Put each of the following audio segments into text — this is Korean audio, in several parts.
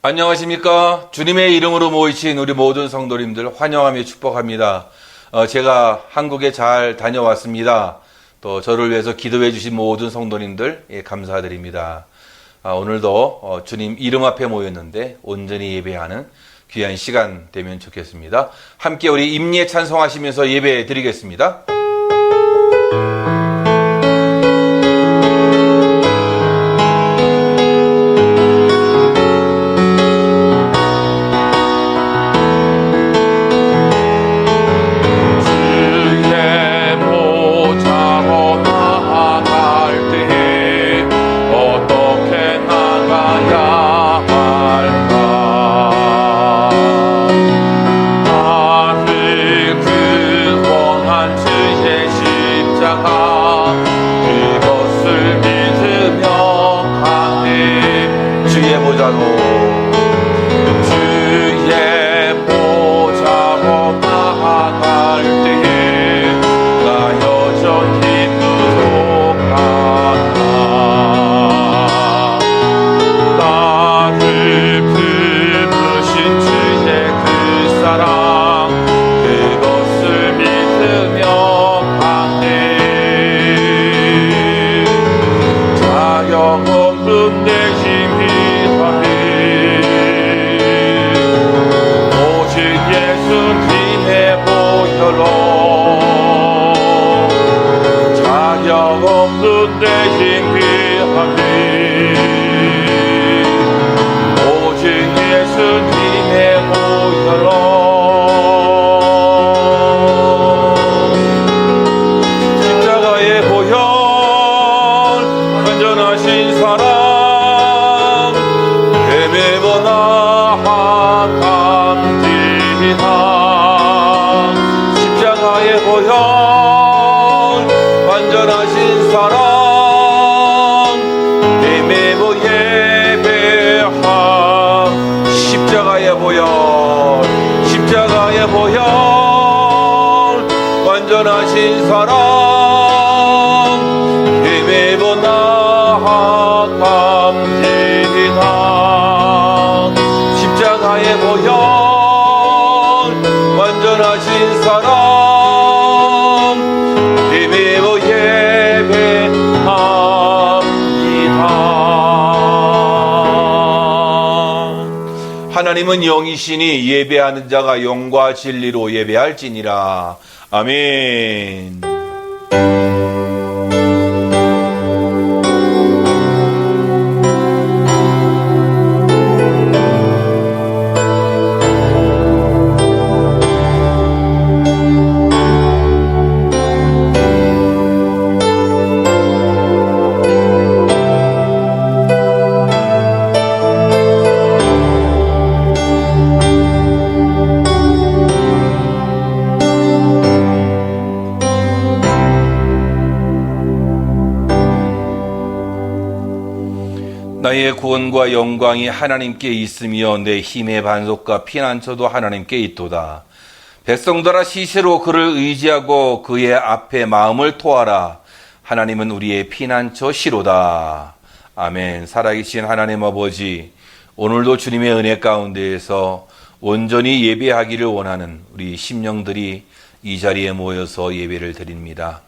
안녕하십니까. 주님의 이름으로 모이신 우리 모든 성도님들 환영하며 축복합니다. 제가 한국에 잘 다녀왔습니다. 또 저를 위해서 기도해 주신 모든 성도님들 감사드립니다. 오늘도 주님 이름 앞에 모였는데 온전히 예배하는 귀한 시간 되면 좋겠습니다. 함께 우리 임예 찬송하시면서 예배 드리겠습니다. 완전하신 사랑 힘입어 나아갑니다. 십자가의 보혈 완전하신 사랑 힘입어 예배합니다. 하나님은 영이시니 예배하는 자가 영과 진리로 예배할지니라. 아멘. 나의 구원과 영광이 하나님께 있으며 내 힘의 반석과 피난처도 하나님께 있도다. 백성들아 시시로 그를 의지하고 그의 앞에 마음을 토하라. 하나님은 우리의 피난처 시로다. 아멘. 살아계신 하나님 아버지, 오늘도 주님의 은혜 가운데에서 온전히 예배하기를 원하는 우리 심령들이 이 자리에 모여서 예배를 드립니다.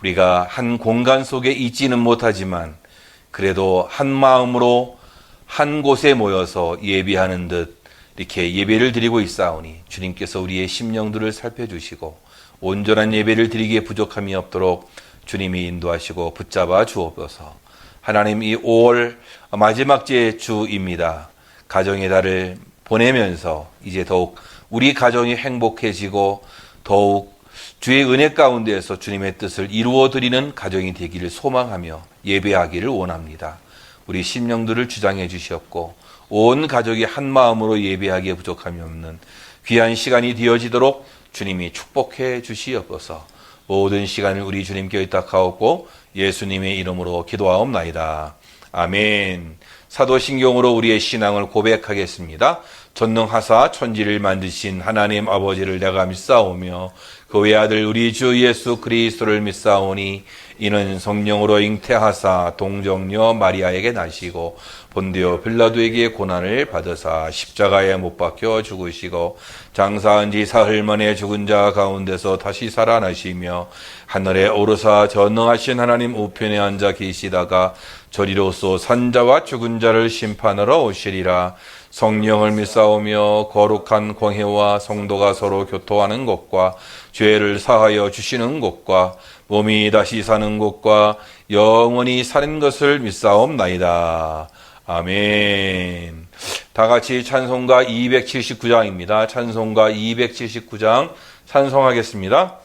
우리가 한 공간 속에 있지는 못하지만 그래도 한 마음으로 한 곳에 모여서 예배하는 듯 이렇게 예배를 드리고 있사오니 주님께서 우리의 심령들을 살펴주시고 온전한 예배를 드리기에 부족함이 없도록 주님이 인도하시고 붙잡아 주옵소서. 하나님, 이 5월 마지막 주입니다. 가정의 달을 보내면서 이제 더욱 우리 가정이 행복해지고 더욱 주의 은혜 가운데에서 주님의 뜻을 이루어 드리는 가정이 되기를 소망하며 예배하기를 원합니다. 우리 심령들을 주장해 주시옵고 온 가족이 한 마음으로 예배하기에 부족함이 없는 귀한 시간이 되어지도록 주님이 축복해 주시옵소서. 모든 시간을 우리 주님께 의탁하옵고 예수님의 이름으로 기도하옵나이다. 아멘. 사도신경으로 우리의 신앙을 고백하겠습니다. 전능하사 천지를 만드신 하나님 아버지를 내가 믿사오며 그 외아들 우리 주 예수 그리스도를 믿사오니 이는 성령으로 잉태하사 동정녀 마리아에게 나시고 본디오 빌라도에게 고난을 받으사 십자가에 못 박혀 죽으시고 장사한 지 사흘 만에 죽은 자 가운데서 다시 살아나시며 하늘에 오르사 전능하신 하나님 우편에 앉아 계시다가 저리로서 산자와 죽은 자를 심판하러 오시리라. 성령을 믿사오며 거룩한 공회와 성도가 서로 교토하는 것과 죄를 사하여 주시는 것과 몸이 다시 사는 것과 영원히 사는 것을 믿사옵나이다. 아멘. 다 같이 찬송가 279장입니다. 찬송가 279장 찬송하겠습니다.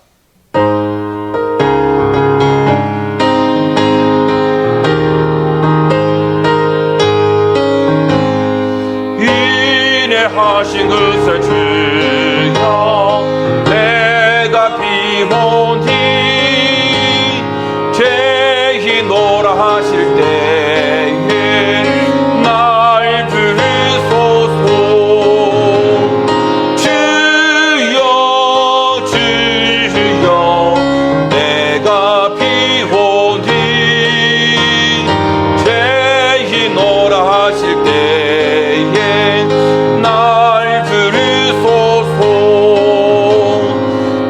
하신 것을 주여 내가 비모니 죄히 노라 하실 때에 날 부르소서. 주여 주여 내가 비모니 죄히 노라 하실 때에 날 부르소서.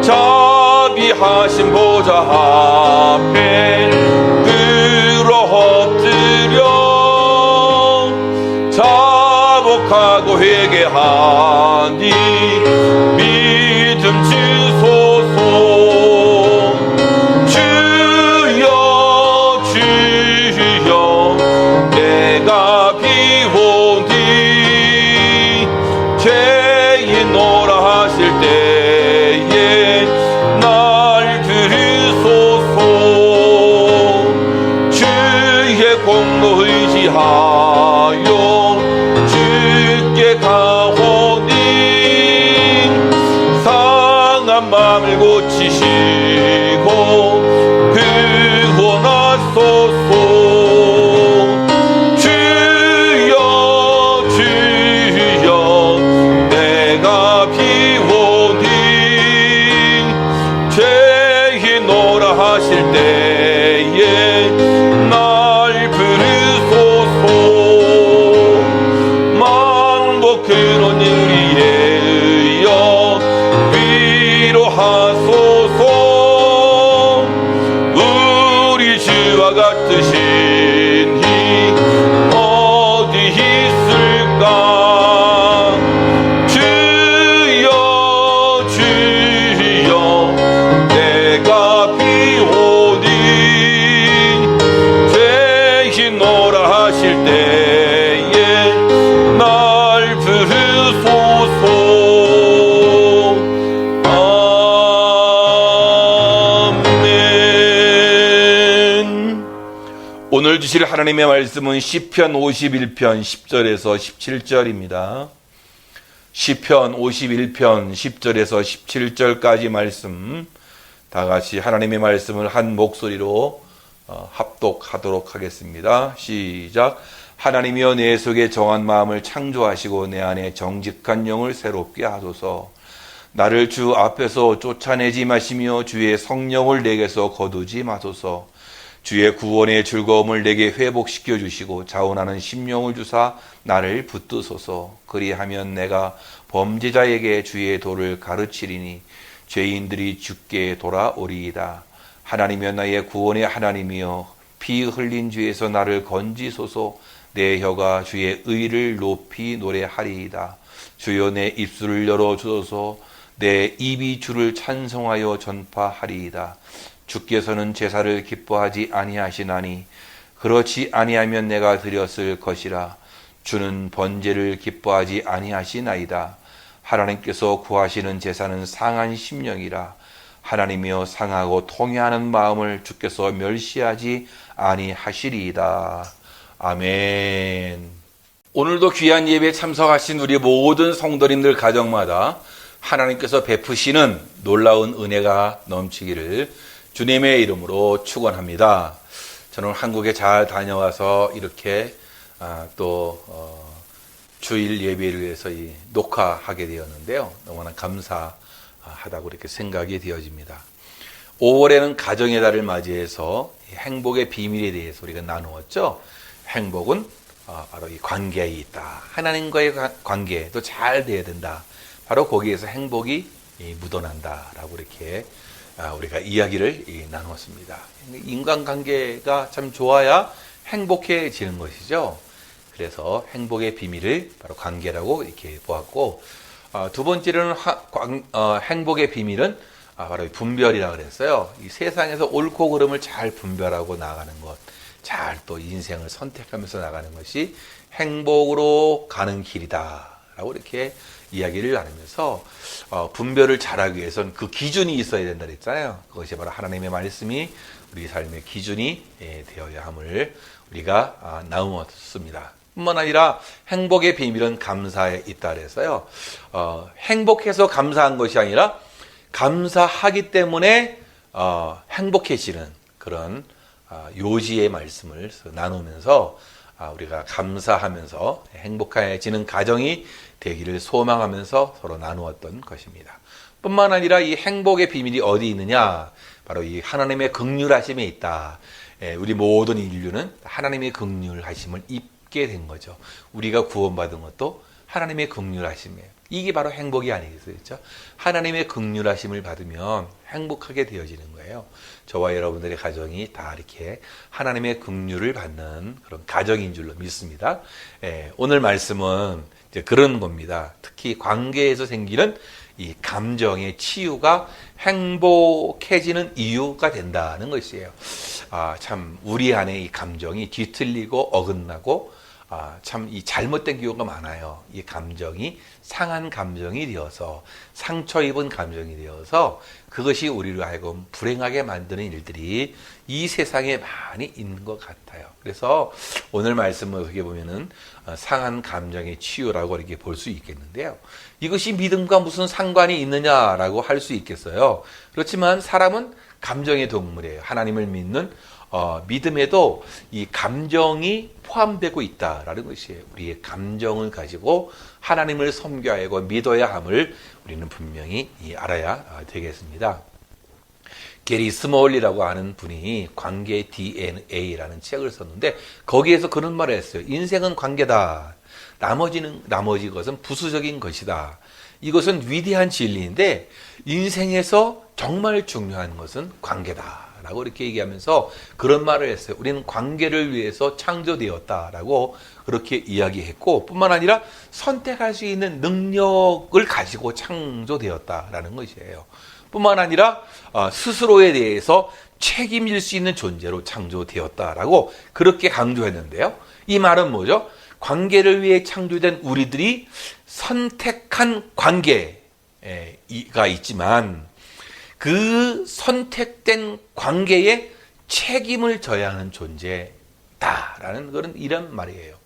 자비하신 보좌 앞에 들어 엎드려 자복하고 회개하니 믿음 주소서. 주여 주여 내가 비오니 죄인노라 하실 때에 날 부르소서. 주의 공로 의지하여 주께 가오니 상한 마음을 고치시고 구원하소서. 하실 때에 날 부르소서. 만복한 우리에 의여 위로하소서. 우리 주와 같으신 이 어디 있을까. 주여 주여 내가 노라 하실 때에 날 부르소서. 아멘. 오늘 주실 하나님의 말씀은 시편 51편 10절에서 17절입니다. 시편 51편 10절에서 17절까지 말씀 다 같이 하나님의 말씀을 한 목소리로 합독하도록 하겠습니다. 시작. 하나님이여 내 속에 정한 마음을 창조하시고 내 안에 정직한 영을 새롭게 하소서. 나를 주 앞에서 쫓아내지 마시며 주의 성령을 내게서 거두지 마소서. 주의 구원의 즐거움을 내게 회복시켜 주시고 자원하는 심령을 주사 나를 붙드소서. 그리하면 내가 범죄자에게 주의 도를 가르치리니 죄인들이 주께 돌아오리이다. 하나님이여 나의 구원의 하나님이여 피 흘린 죄에서 나를 건지소서. 내 혀가 주의 의를 높이 노래하리이다. 주여 내 입술을 열어주소서. 내 입이 주를 찬송하여 전파하리이다. 주께서는 제사를 기뻐하지 아니하시나니 그렇지 아니하면 내가 드렸을 것이라. 주는 번제를 기뻐하지 아니하시나이다. 하나님께서 구하시는 제사는 상한 심령이라. 하나님이여 상하고 통회하는 마음을 주께서 멸시하지 아니하시리이다. 아멘. 오늘도 귀한 예배에 참석하신 우리 모든 성도님들 가정마다 하나님께서 베푸시는 놀라운 은혜가 넘치기를 주님의 이름으로 축원합니다. 저는 한국에 잘 다녀와서 이렇게 주일 예배를 위해서 녹화하게 되었는데요. 너무나 감사하다고 이렇게 생각이 되어집니다. 5월에는 가정의 달을 맞이해서 행복의 비밀에 대해서 우리가 나누었죠. 행복은 바로 이 관계에 있다. 하나님과의 관계도 잘 돼야 된다. 바로 거기에서 행복이 묻어난다라고 이렇게 우리가 이야기를 나누었습니다. 인간관계가 참 좋아야 행복해지는 것이죠. 그래서 행복의 비밀을 바로 관계라고 이렇게 보았고, 두 번째로는 행복의 비밀은 바로 분별이라고 그랬어요. 이 세상에서 옳고 그름을 잘 분별하고 나가는 것, 잘 또 인생을 선택하면서 나가는 것이 행복으로 가는 길이다라고 이렇게 이야기를 나누면서 분별을 잘하기 위해서는 그 기준이 있어야 된다 그랬잖아요. 그것이 바로 하나님의 말씀이 우리 삶의 기준이 되어야 함을 우리가 나누었습니다. 뿐만 아니라 행복의 비밀은 감사에 있다 그래서요. 행복해서 감사한 것이 아니라 감사하기 때문에 행복해지는 그런 요지의 말씀을 나누면서 우리가 감사하면서 행복해지는 가정이 되기를 소망하면서 서로 나누었던 것입니다. 뿐만 아니라 이 행복의 비밀이 어디 있느냐? 바로 이 하나님의 긍휼하심에 있다. 우리 모든 인류는 하나님의 긍휼하심을 입게 된 거죠. 우리가 구원받은 것도 하나님의 긍휼하심이에요. 이게 바로 행복이 아니겠어요? 하나님의 긍휼하심을 받으면 행복하게 되어지는 거예요. 저와 여러분들의 가정이 다 이렇게 하나님의 긍휼을 받는 그런 가정인 줄로 믿습니다. 오늘 말씀은 이제 그런 겁니다. 특히 관계에서 생기는 이 감정의 치유가 행복해지는 이유가 된다는 것이에요. 참 우리 안에 이 감정이 뒤틀리고 어긋나고 참 이 잘못된 경우가 많아요. 이 감정이 상한 감정이 되어서 상처 입은 감정이 되어서 그것이 우리로 하여금 불행하게 만드는 일들이 이 세상에 많이 있는 것 같아요. 그래서 오늘 말씀을 어떻게 보면은 상한 감정의 치유라고 이렇게 볼 수 있겠는데요. 이것이 믿음과 무슨 상관이 있느냐라고 할 수 있겠어요. 그렇지만 사람은 감정의 동물이에요. 하나님을 믿는 믿음에도 이 감정이 포함되고 있다라는 것이에요. 우리의 감정을 가지고 하나님을 섬겨야 하고 믿어야 함을 우리는 분명히 알아야 되겠습니다. 게리 스몰리라고 하는 분이 관계 DNA라는 책을 썼는데 거기에서 그런 말을 했어요. 인생은 관계다. 나머지 것은 부수적인 것이다. 이것은 위대한 진리인데 인생에서 정말 중요한 것은 관계다. 라고 이렇게 얘기하면서 그런 말을 했어요. 우리는 관계를 위해서 창조되었다라고 그렇게 이야기했고 뿐만 아니라 선택할 수 있는 능력을 가지고 창조되었다라는 것이에요. 뿐만 아니라 스스로에 대해서 책임질 수 있는 존재로 창조되었다라고 그렇게 강조했는데요. 이 말은 뭐죠? 관계를 위해 창조된 우리들이 선택한 관계가 있지만 그 선택된 관계에 책임을 져야 하는 존재다라는 그런 이런 말이에요.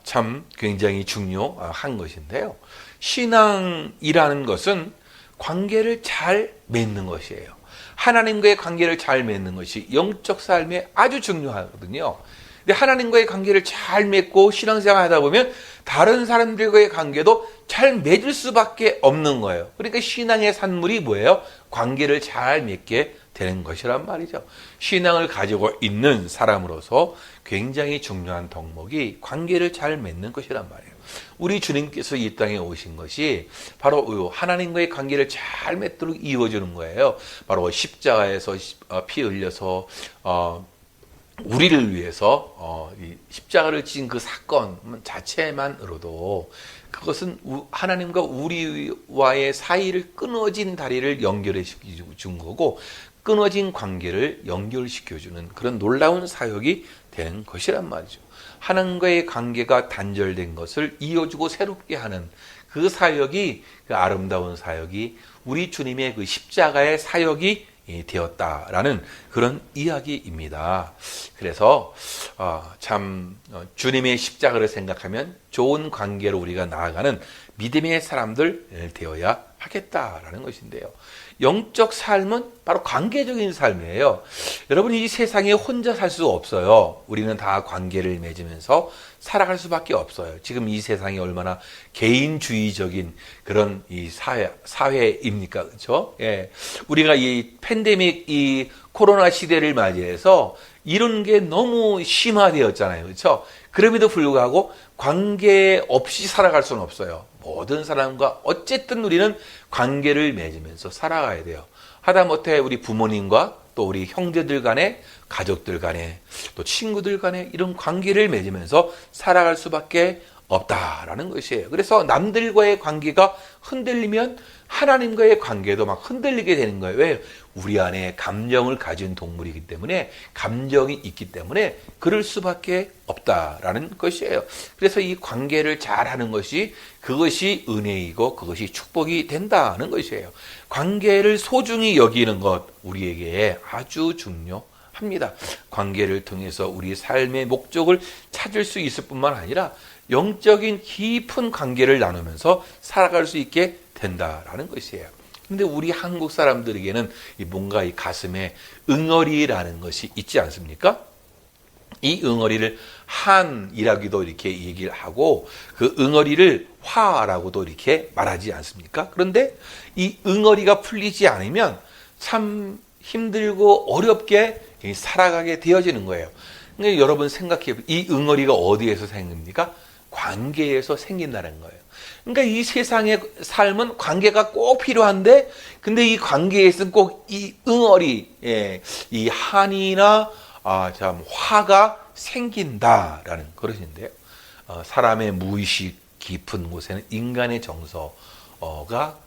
참 굉장히 중요한 것인데요. 신앙이라는 것은 관계를 잘 맺는 것이에요. 하나님과의 관계를 잘 맺는 것이 영적 삶에 아주 중요하거든요. 근데 하나님과의 관계를 잘 맺고 신앙생활 하다 보면 다른 사람들과의 관계도 잘 맺을 수밖에 없는 거예요. 그러니까 신앙의 산물이 뭐예요? 관계를 잘 맺게 되는 것이란 말이죠. 신앙을 가지고 있는 사람으로서 굉장히 중요한 덕목이 관계를 잘 맺는 것이란 말이에요. 우리 주님께서 이 땅에 오신 것이 바로 하나님과의 관계를 잘 맺도록 이루어주는 거예요. 바로 십자가에서 피 흘려서 우리를 위해서 이 십자가를 지은 그 사건 자체만으로도 그것은 하나님과 우리와의 사이를 끊어진 다리를 연결해 준 거고 끊어진 관계를 연결시켜주는 그런 놀라운 사역이 된 것이란 말이죠. 하나님과의 관계가 단절된 것을 이어주고 새롭게 하는 그 사역이 그 아름다운 사역이 우리 주님의 그 십자가의 사역이 되었다라는 그런 이야기입니다. 그래서 주님의 십자가를 생각하면 좋은 관계로 우리가 나아가는 믿음의 사람들 되어야 하겠다라는 것인데요. 영적 삶은 바로 관계적인 삶이에요. 여러분, 이 세상에 혼자 살 수 없어요. 우리는 다 관계를 맺으면서 살아갈 수밖에 없어요. 지금 이 세상이 얼마나 개인주의적인 그런 이 사회입니까? 그렇죠? 예. 우리가 이 팬데믹, 이 코로나 시대를 맞이해서 이런 게 너무 심화되었잖아요. 그렇죠? 그럼에도 불구하고 관계 없이 살아갈 수는 없어요. 모든 사람과 어쨌든 우리는 관계를 맺으면서 살아가야 돼요. 하다못해 우리 부모님과 또 우리 형제들 간에, 가족들 간에, 또 친구들 간에 이런 관계를 맺으면서 살아갈 수밖에 없다라는 것이에요. 그래서 남들과의 관계가 흔들리면 하나님과의 관계도 막 흔들리게 되는 거예요. 왜? 우리 안에 감정을 가진 동물이기 때문에, 감정이 있기 때문에 그럴 수밖에 없다라는 것이에요. 그래서 이 관계를 잘하는 것이, 그것이 은혜이고 그것이 축복이 된다는 것이에요. 관계를 소중히 여기는 것, 우리에게 아주 중요합니다. 관계를 통해서 우리 삶의 목적을 찾을 수 있을 뿐만 아니라 영적인 깊은 관계를 나누면서 살아갈 수 있게 된다라는 것이에요. 근데 우리 한국 사람들에게는 뭔가 이 가슴에 응어리라는 것이 있지 않습니까? 이 응어리를 한이라기도 이렇게 얘기를 하고, 그 응어리를 화라고도 이렇게 말하지 않습니까? 그런데 이 응어리가 풀리지 않으면 참 힘들고 어렵게 살아가게 되어지는 거예요. 그러니까 여러분 생각해 보세요. 이 응어리가 어디에서 생깁니까? 관계에서 생긴다는 거예요. 그러니까 이 세상의 삶은 관계가 꼭 필요한데, 근데 이 관계에서는 꼭 이 응어리, 이 한이나 화가 생긴다라는 그것인데요. 사람의 무의식 깊은 곳에는 인간의 정서가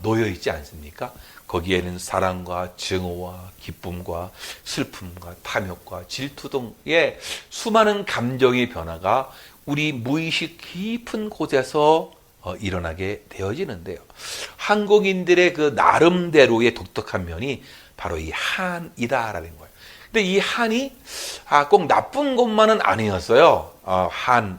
놓여 있지 않습니까? 거기에는 사랑과 증오와 기쁨과 슬픔과 탐욕과 질투 등의 수많은 감정의 변화가 우리 무의식 깊은 곳에서 일어나게 되어지는데요. 한국인들의 그 나름대로의 독특한 면이 바로 이 한이다라는 거예요. 근데 이 한이 꼭 나쁜 것만은 아니었어요.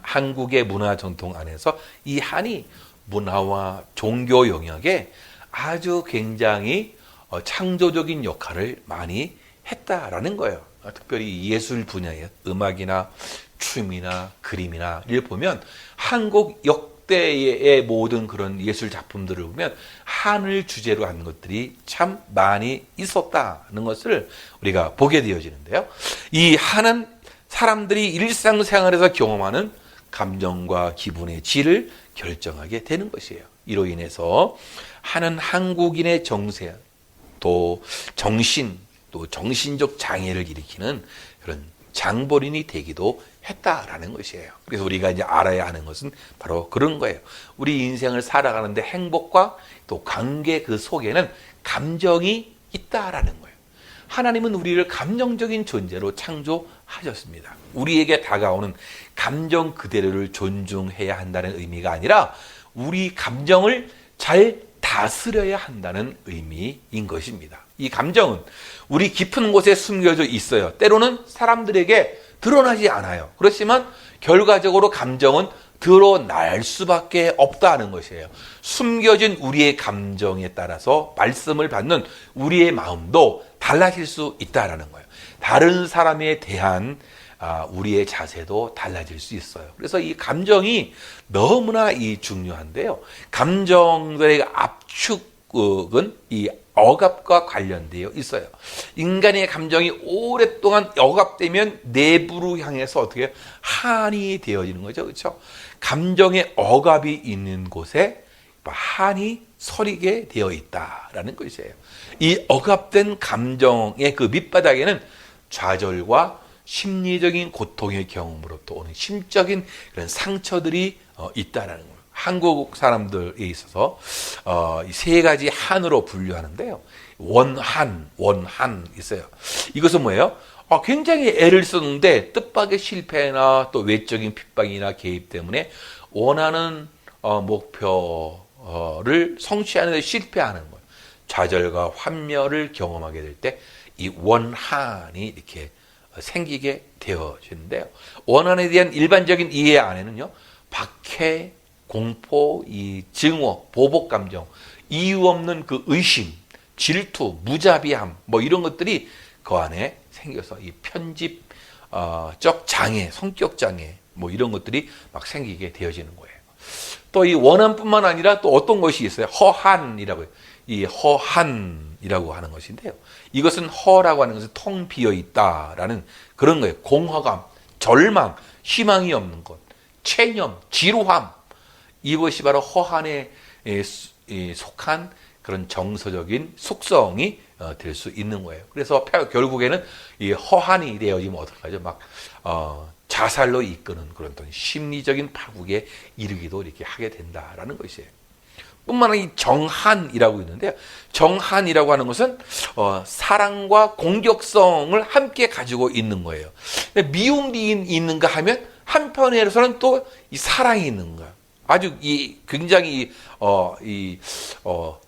한국의 문화 전통 안에서 이 한이 문화와 종교 영역에 아주 굉장히 창조적인 역할을 많이 했다라는 거예요. 특별히 예술 분야의 음악이나 춤이나 그림이나 이를 보면 한국 역대의 모든 그런 예술 작품들을 보면 한을 주제로 한 것들이 참 많이 있었다는 것을 우리가 보게 되어지는데요. 이 한은 사람들이 일상생활에서 경험하는 감정과 기분의 질을 결정하게 되는 것이에요. 이로 인해서 한은 한국인의 정세, 또 정신, 또 정신적 장애를 일으키는 그런 장본인이 되기도 했다라는 것이에요. 그래서 우리가 이제 알아야 하는 것은 바로 그런 거예요. 우리 인생을 살아가는데 행복과 또 관계 그 속에는 감정이 있다라는 거예요. 하나님은 우리를 감정적인 존재로 창조하셨습니다. 우리에게 다가오는 감정 그대로를 존중해야 한다는 의미가 아니라 우리 감정을 잘 다스려야 한다는 의미인 것입니다. 이 감정은 우리 깊은 곳에 숨겨져 있어요. 때로는 사람들에게 드러나지 않아요. 그렇지만 결과적으로 감정은 드러날 수밖에 없다는 것이에요. 숨겨진 우리의 감정에 따라서 말씀을 받는 우리의 마음도 달라질 수 있다는 거예요. 다른 사람에 대한 우리의 자세도 달라질 수 있어요. 그래서 이 감정이 너무나 중요한데요. 감정들의 압축은 이 억압과 관련되어 있어요. 인간의 감정이 오랫동안 억압되면 내부로 향해서 어떻게 한이 되어지는 거죠. 그렇죠? 감정의 억압이 있는 곳에 한이 서리게 되어 있다라는 것이에요. 이 억압된 감정의 그 밑바닥에는 좌절과 심리적인 고통의 경험으로부터 오는 심적인 그런 상처들이 있다라는 거예요. 한국 사람들에 있어서 세 가지 한으로 분류하는데요. 원한 있어요. 이것은 뭐예요? 굉장히 애를 썼는데 뜻밖의 실패나 또 외적인 핍박이나 개입 때문에 원하는 목표를 성취하는 데 실패하는 거예요. 좌절과 환멸을 경험하게 될 때 이 원한이 이렇게 생기게 되어지는데요. 원한에 대한 일반적인 이해 안에는요, 박해, 공포, 이 증오, 보복 감정, 이유 없는 그 의심, 질투, 무자비함, 뭐 이런 것들이 그 안에 생겨서 이 편집적 장애, 성격 장애, 뭐 이런 것들이 막 생기게 되어지는 거예요. 또 이 원한뿐만 아니라 또 어떤 것이 있어요. 허한이라고 해요. 이 허한이라고 하는 것인데요. 이것은 허라고 하는 것은 텅 비어 있다라는 그런 거예요. 공허감, 절망, 희망이 없는 것, 체념, 지루함. 이것이 바로 허한에 속한 그런 정서적인 속성이 될 수 있는 거예요. 그래서 결국에는 이 허한이 되어지면 어떡하죠? 막 자살로 이끄는 그런 어떤 심리적인 파국에 이르기도 이렇게 하게 된다라는 것이에요. 뿐만 아니라 이 정한이라고 있는데요. 정한이라고 하는 것은 사랑과 공격성을 함께 가지고 있는 거예요. 미움이 있는가 하면 한편에서는 또 이 사랑이 있는 거예요. 아주 굉장히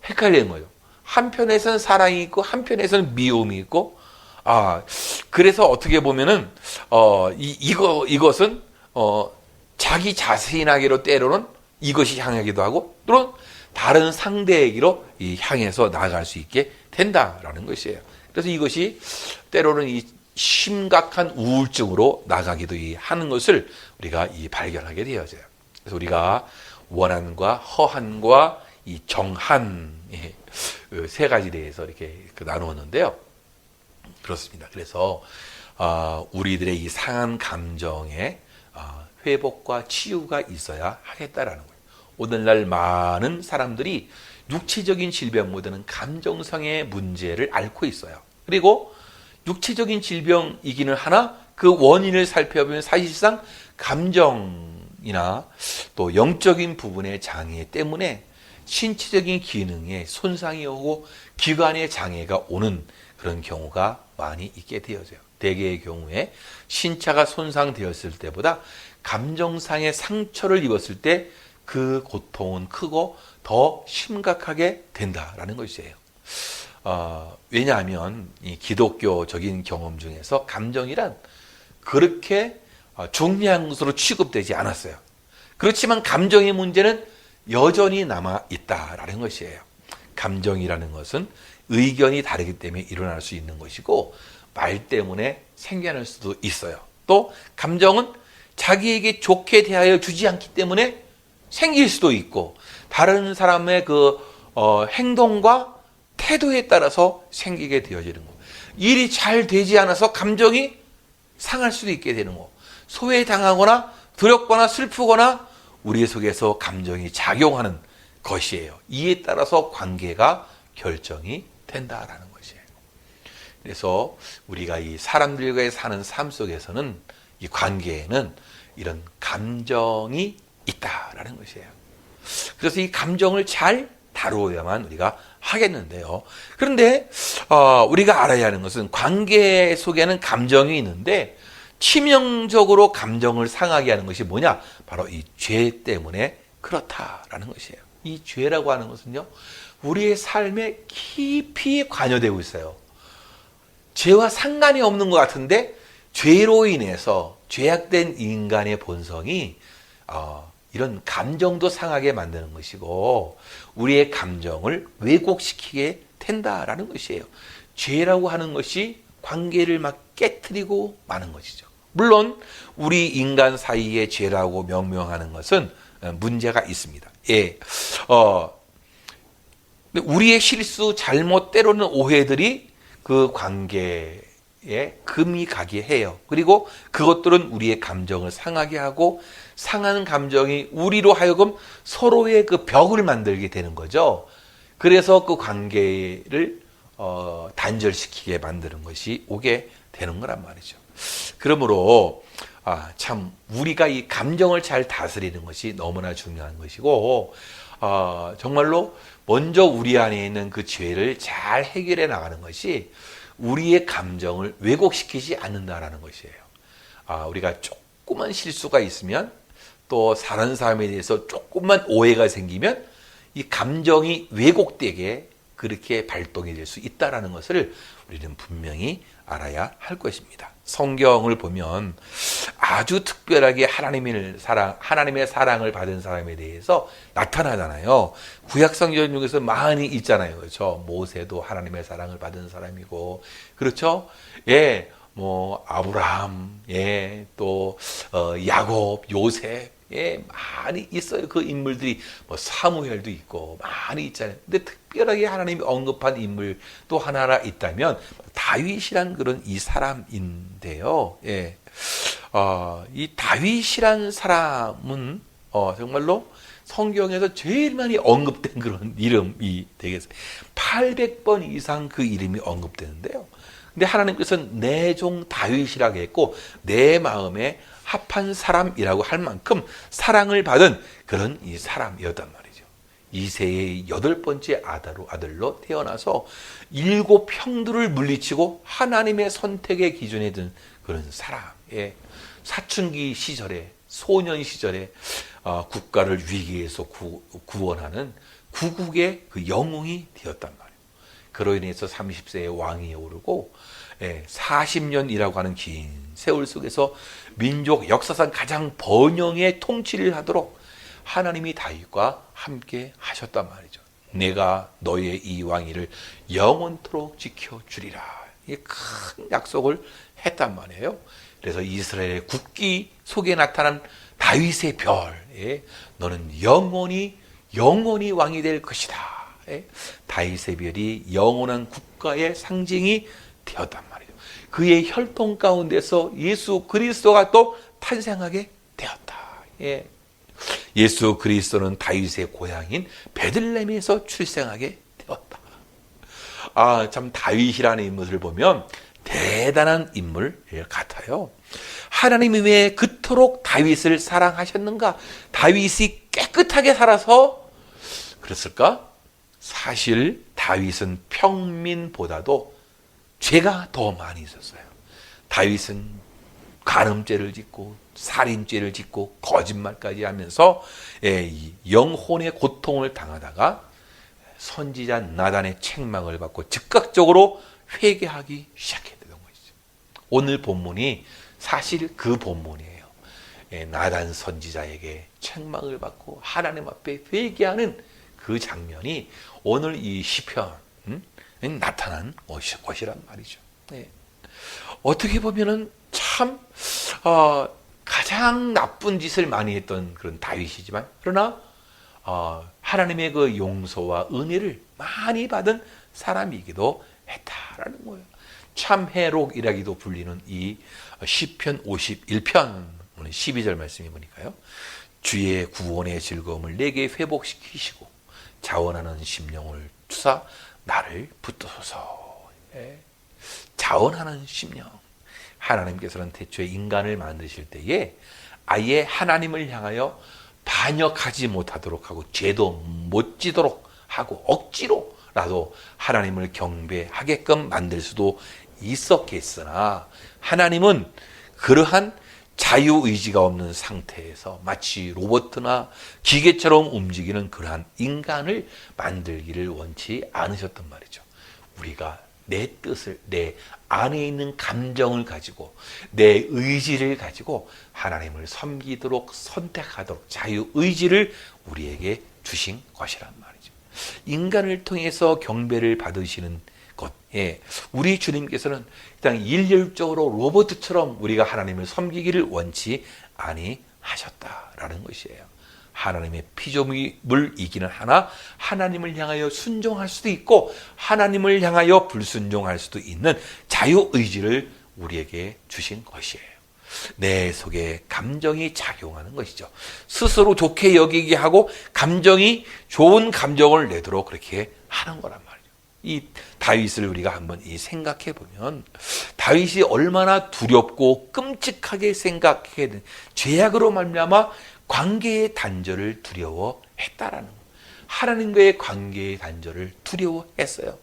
헷갈리는 거예요. 한편에서는 사랑이 있고 한편에서는 미움이 있고, 그래서 어떻게 보면은 이것은 자기 자신에게로 때로는 이것이 향하기도 하고, 또는 다른 상대에게로 향해서 나아갈 수 있게 된다라는 것이에요. 그래서 이것이 때로는 이 심각한 우울증으로 나가기도 하는 것을 우리가 발견하게 되어져요. 그래서 우리가 원한과 허한과 이 정한 세 가지 대해서 이렇게 나누었는데요. 그렇습니다. 그래서 우리들의 이 상한 감정의 회복과 치유가 있어야 하겠다라는 거예요. 오늘날 많은 사람들이 육체적인 질병보다는 감정상의 문제를 앓고 있어요. 그리고 육체적인 질병이기는 하나 그 원인을 살펴보면 사실상 감정이나 또 영적인 부분의 장애 때문에 신체적인 기능에 손상이 오고 기관의 장애가 오는 그런 경우가 많이 있게 되어져요. 대개의 경우에 신체가 손상되었을 때보다 감정상의 상처를 입었을 때 그 고통은 크고 더 심각하게 된다라는 것이에요. 왜냐하면 이 기독교적인 경험 중에서 감정이란 그렇게 중요한 것으로 취급되지 않았어요. 그렇지만 감정의 문제는 여전히 남아 있다라는 것이에요. 감정이라는 것은 의견이 다르기 때문에 일어날 수 있는 것이고 말 때문에 생겨날 수도 있어요. 또 감정은 자기에게 좋게 대하여 주지 않기 때문에 생길 수도 있고 다른 사람의 그 행동과 태도에 따라서 생기게 되어지는 거. 일이 잘 되지 않아서 감정이 상할 수도 있게 되는 거. 소외당하거나 두렵거나 슬프거나 우리 속에서 감정이 작용하는 것이에요. 이에 따라서 관계가 결정이 된다라는 것이에요. 그래서 우리가 이 사람들과의 사는 삶 속에서는 이 관계에는 이런 감정이 있다라는 것이에요. 그래서 이 감정을 잘 다루어야만 우리가 하겠는데요. 그런데 우리가 알아야 하는 것은 관계 속에는 감정이 있는데 치명적으로 감정을 상하게 하는 것이 뭐냐? 바로 이 죄 때문에 그렇다라는 것이에요. 이 죄라고 하는 것은요, 우리의 삶에 깊이 관여되고 있어요. 죄와 상관이 없는 것 같은데 죄로 인해서 죄악된 인간의 본성이 이런 감정도 상하게 만드는 것이고 우리의 감정을 왜곡시키게 된다라는 것이에요. 죄라고 하는 것이 관계를 막 깨트리고 마는 것이죠. 물론 우리 인간 사이의 죄라고 명명하는 것은 문제가 있습니다. 우리의 실수, 잘못, 때로는 오해들이 그 관계에 금이 가게 해요. 그리고 그것들은 우리의 감정을 상하게 하고 상하는 감정이 우리로 하여금 서로의 그 벽을 만들게 되는 거죠. 그래서 그 관계를 단절시키게 만드는 것이 오게 되는 거란 말이죠. 그러므로 참 우리가 이 감정을 잘 다스리는 것이 너무나 중요한 것이고 정말로 먼저 우리 안에 있는 그 죄를 잘 해결해 나가는 것이 우리의 감정을 왜곡시키지 않는다라는 것이에요. 우리가 조그만 실수가 있으면 또 다른 사람에 대해서 조금만 오해가 생기면 이 감정이 왜곡되게 그렇게 발동이 될 수 있다라는 것을 우리는 분명히 알아야 할 것입니다. 성경을 보면 아주 특별하게 하나님의 사랑을 받은 사람에 대해서 나타나잖아요. 구약 성경 중에서 많이 있잖아요. 그렇죠? 모세도 하나님의 사랑을 받은 사람이고, 그렇죠? 예, 뭐 아브라함, 예, 또 야곱, 요셉, 예, 많이 있어요. 그 인물들이 뭐 사무엘도 있고 많이 있잖아요. 근데 특별하게 하나님이 언급한 인물 또 하나가 있다면 다윗이란 그런 이 사람인데요. 예, 이 다윗이란 사람은 정말로 성경에서 제일 많이 언급된 그런 이름이 되겠어요. 800번 이상 그 이름이 언급되는데요. 근데 하나님께서는 내 종 다윗이라고 했고 내 마음에 합한 사람이라고 할 만큼 사랑을 받은 그런 이 사람이었단 말이죠. 이세의 8번째 아들로 태어나서 7 형들을 물리치고 하나님의 선택의 기준에 든 그런 사람. 예. 사춘기 시절에, 소년 시절에 국가를 위기에서 구원하는 구국의 그 영웅이 되었단 말이에요. 그로 인해서 30세의 왕위에 오르고 40년이라고 하는 긴 세월 속에서 민족 역사상 가장 번영의 통치를 하도록 하나님이 다윗과 함께 하셨단 말이죠. 내가 너의 이 왕위를 영원토록 지켜주리라. 이 큰 약속을 했단 말이에요. 그래서 이스라엘의 국기 속에 나타난 다윗의 별, 너는 영원히 왕이 될 것이다. 다윗의 별이 영원한 국가의 상징이 되었단 말이에요. 그의 혈통 가운데서 예수 그리스도가 또 탄생하게 되었다. 예수 그리스도는 다윗의 고향인 베들레헴에서 출생하게 되었다. 참 다윗이라는 인물을 보면 대단한 인물 같아요. 하나님이 왜 그토록 다윗을 사랑하셨는가? 다윗이 깨끗하게 살아서 그랬을까? 사실 다윗은 평민보다도 죄가 더 많이 있었어요. 다윗은 간음죄를 짓고 살인죄를 짓고 거짓말까지 하면서 영혼의 고통을 당하다가 선지자 나단의 책망을 받고 즉각적으로 회개하기 시작했던 것이죠. 오늘 본문이 사실 그 본문이에요. 나단 선지자에게 책망을 받고 하나님 앞에 회개하는 그 장면이 오늘 이 시편에 나타난 것이란 말이죠. 어떻게 보면은 참 가장 나쁜 짓을 많이 했던 그런 다윗이지만 그러나 하나님의 그 용서와 은혜를 많이 받은 사람이기도 했다라는 거예요. 참회록이라기도 불리는 이 시편 51편 12절 말씀이 보니까요. 주의 구원의 즐거움을 내게 회복시키시고 자원하는 심령을 주사 나를 붙드소서. 자원하는 심령. 하나님께서는 태초에 인간을 만드실 때에 아예 하나님을 향하여 반역하지 못하도록 하고 죄도 못 지도록 하고 억지로라도 하나님을 경배하게끔 만들 수도 있었겠으나 하나님은 그러한 자유의지가 없는 상태에서 마치 로봇이나 기계처럼 움직이는 그러한 인간을 만들기를 원치 않으셨단 말이죠. 우리가 내 뜻을, 내 안에 있는 감정을 가지고 내 의지를 가지고 하나님을 섬기도록 선택하도록 자유의지를 우리에게 주신 것이란 말이죠. 인간을 통해서 경배를 받으시는 것, 우리 주님께서는 그냥 일률적으로 로봇처럼 우리가 하나님을 섬기기를 원치 아니하셨다라는 것이에요. 하나님의 피조물 이기는 하나 하나님을 향하여 순종할 수도 있고 하나님을 향하여 불순종할 수도 있는 자유의지를 우리에게 주신 것이에요. 내 속에 감정이 작용하는 것이죠. 스스로 좋게 여기게 하고 감정이 좋은 감정을 내도록 그렇게 하는 거란 말이에요. 이 다윗을 우리가 한번 생각해 보면 다윗이 얼마나 두렵고 끔찍하게 생각해야 되는 죄악으로 말미암아 관계의 단절을 두려워했다라는 거예요. 하나님과의 관계의 단절을 두려워했어요.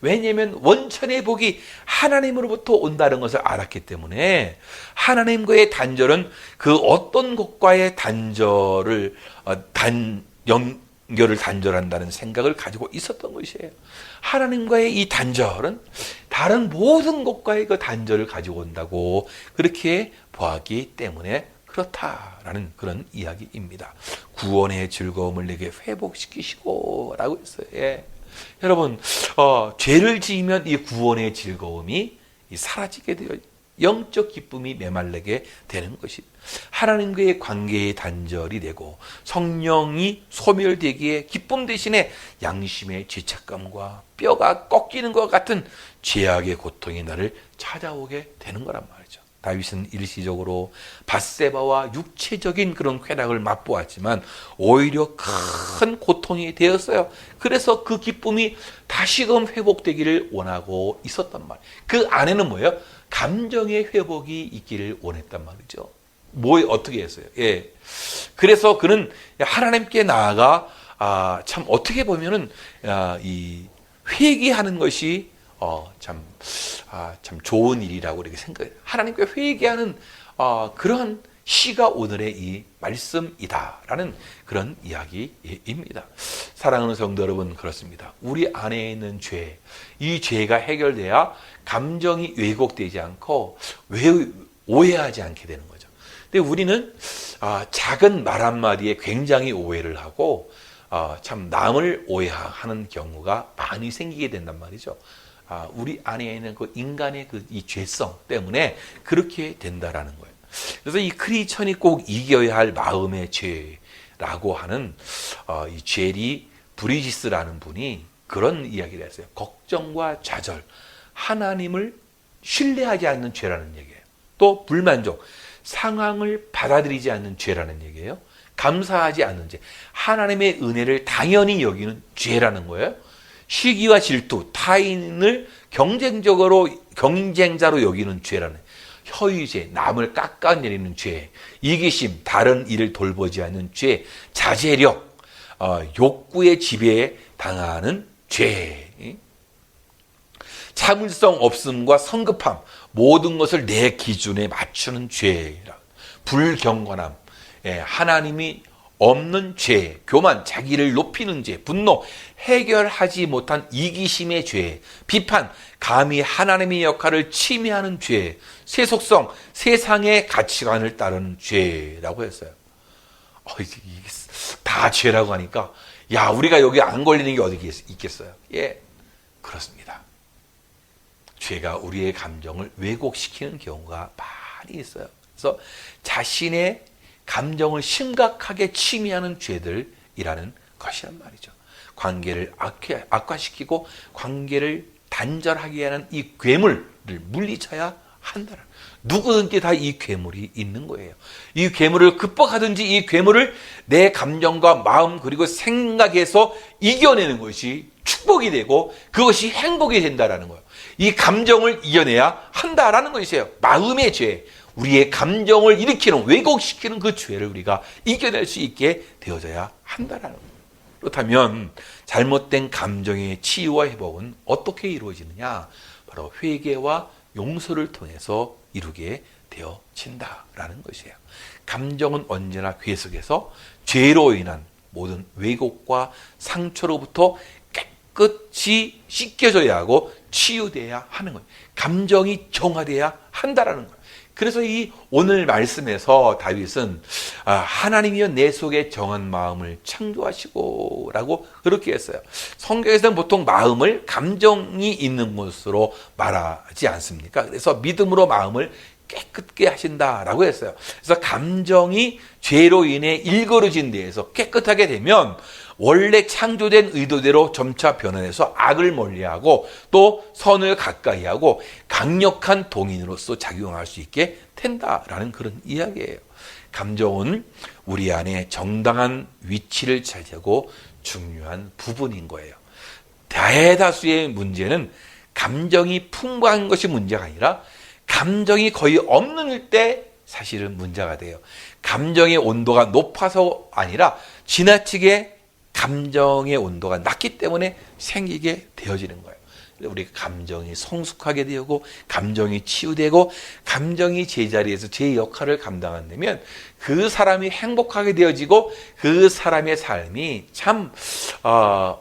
왜냐하면 원천의 복이 하나님으로부터 온다는 것을 알았기 때문에 하나님과의 단절은 그 어떤 것과의 단절을 관계를 단절한다는 생각을 가지고 있었던 것이에요. 하나님과의 이 단절은 다른 모든 것과의 그 단절을 가지고 온다고 그렇게 보았기 때문에 그렇다라는 그런 이야기입니다. 구원의 즐거움을 내게 회복시키시고 라고 했어요. 예. 여러분, 죄를 지으면 이 구원의 즐거움이 사라지게 되어 영적 기쁨이 메말르게 되는 것이 하나님과의 관계의 단절이 되고 성령이 소멸되기에 기쁨 대신에 양심의 죄책감과 뼈가 꺾이는 것 같은 죄악의 고통이 나를 찾아오게 되는 거란 말이죠. 다윗은 일시적으로 밧세바와 육체적인 그런 쾌락을 맛보았지만 오히려 큰 고통이 되었어요. 그래서 그 기쁨이 다시금 회복되기를 원하고 있었단 말이에요. 그 안에는 뭐예요? 감정의 회복이 있기를 원했단 말이죠. 어떻게 했어요? 예. 그래서 그는 하나님께 나아가 참 어떻게 보면은 이 회개하는 것이 참 좋은 일이라고 이렇게 생각해요. 하나님께 회개하는 그런 시가 오늘의 이 말씀이다라는 그런 이야기입니다. 사랑하는 성도 여러분, 그렇습니다. 우리 안에 있는 죄, 이 죄가 해결돼야 감정이 왜곡되지 않고 오해하지 않게 되는 거죠. 근데 우리는 작은 말 한마디에 굉장히 오해를 하고 참 남을 오해하는 경우가 많이 생기게 된단 말이죠. 우리 안에 있는 그 인간의 이 죄성 때문에 그렇게 된다라는 거예요. 그래서 이 크리스천이 꼭 이겨야 할 마음의 죄라고 하는 이 제리 브리지스라는 분이 그런 이야기를 했어요. 걱정과 좌절, 하나님을 신뢰하지 않는 죄라는 얘기예요. 또 불만족, 상황을 받아들이지 않는 죄라는 얘기예요. 감사하지 않는 죄, 하나님의 은혜를 당연히 여기는 죄라는 거예요. 시기와 질투, 타인을 경쟁자로 여기는 죄라는, 허위죄, 남을 깎아내리는 죄, 이기심, 다른 일을 돌보지 않는 죄, 자제력, 욕구의 지배에 당하는 죄, 참을성 없음과 성급함, 모든 것을 내 기준에 맞추는 죄, 불경건함, 하나님이 없는 죄, 교만, 자기를 높이는 죄, 분노, 해결하지 못한 이기심의 죄, 비판, 감히 하나님의 역할을 침해하는 죄, 세속성, 세상의 가치관을 따르는 죄라고 했어요. 이게 다 죄라고 하니까 우리가 여기 안 걸리는 게 어디 있겠어요? 예, 그렇습니다. 죄가 우리의 감정을 왜곡시키는 경우가 많이 있어요. 그래서 자신의 감정을 심각하게 침해하는 죄들이라는 것이란 말이죠. 관계를 악화시키고 관계를 단절하게 하는 이 괴물을 물리쳐야 한다는, 누구든지 다 이 괴물이 있는 거예요. 이 괴물을 극복하든지 이 괴물을 내 감정과 마음 그리고 생각에서 이겨내는 것이 축복이 되고 그것이 행복이 된다라는 거예요. 이 감정을 이겨내야 한다라는 것이에요. 마음의 죄, 우리의 감정을 일으키는, 왜곡시키는 그 죄를 우리가 이겨낼 수 있게 되어져야 한다라는 거예요. 그렇다면 잘못된 감정의 치유와 회복은 어떻게 이루어지느냐? 바로 회개와 용서를 통해서 이루게 되어진다라는 것이에요. 감정은 언제나 계속해서 죄로 인한 모든 왜곡과 상처로부터 깨끗이 씻겨져야 하고 치유돼야 하는 거예요. 감정이 정화돼야 한다라는 거예요. 그래서 이 오늘 말씀에서 다윗은 하나님이여 내 속에 정한 마음을 창조하시고 라고 그렇게 했어요. 성경에서는 보통 마음을 감정이 있는 것으로 말하지 않습니까? 그래서 믿음으로 마음을 깨끗게 하신다라고 했어요. 그래서 감정이 죄로 인해 일그러진 데에서 깨끗하게 되면 원래 창조된 의도대로 점차 변화해서 악을 멀리하고 또 선을 가까이하고 강력한 동인으로서 작용할 수 있게 된다라는 그런 이야기예요. 감정은 우리 안에 정당한 위치를 차지하고 중요한 부분인 거예요. 대다수의 문제는 감정이 풍부한 것이 문제가 아니라 감정이 거의 없는 때 사실은 문제가 돼요. 감정의 온도가 높아서 아니라 지나치게 감정의 온도가 낮기 때문에 생기게 되어지는 거예요. 우리가 감정이 성숙하게 되고 감정이 치유되고 감정이 제자리에서 제 역할을 감당한다면 그 사람이 행복하게 되어지고 그 사람의 삶이 참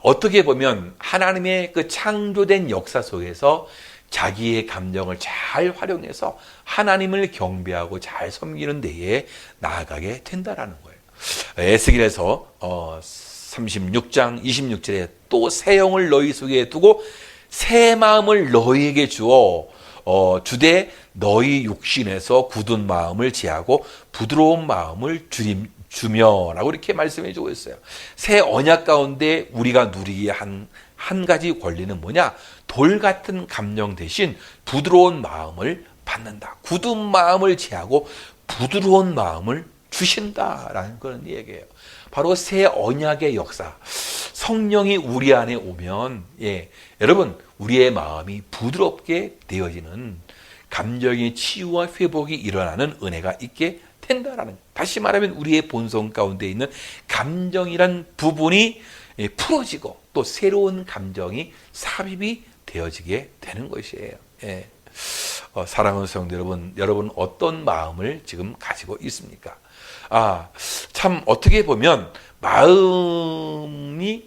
어떻게 보면 하나님의 그 창조된 역사 속에서 자기의 감정을 잘 활용해서 하나님을 경배하고 잘 섬기는 데에 나아가게 된다라는 거예요. 에스겔에서 36장 26절에 또 새 영을 너희 속에 두고 새 마음을 너희에게 주어 주되 너희 육신에서 굳은 마음을 제하고 부드러운 마음을 주며라고 이렇게 말씀해 주고 있어요. 새 언약 가운데 우리가 누리기에 한 가지 권리는 뭐냐? 돌 같은 감정 대신 부드러운 마음을 받는다. 굳은 마음을 제하고 부드러운 마음을 주신다라는 그런 얘기예요. 바로 새 언약의 역사. 성령이 우리 안에 오면 여러분 우리의 마음이 부드럽게 되어지는 감정의 치유와 회복이 일어나는 은혜가 있게 된다라는, 다시 말하면 우리의 본성 가운데 있는 감정이란 부분이 풀어지고 또 새로운 감정이 삽입이 되어지게 되는 것이에요. 사랑하는 성도 여러분 어떤 마음을 지금 가지고 있습니까? 참 어떻게 보면 마음이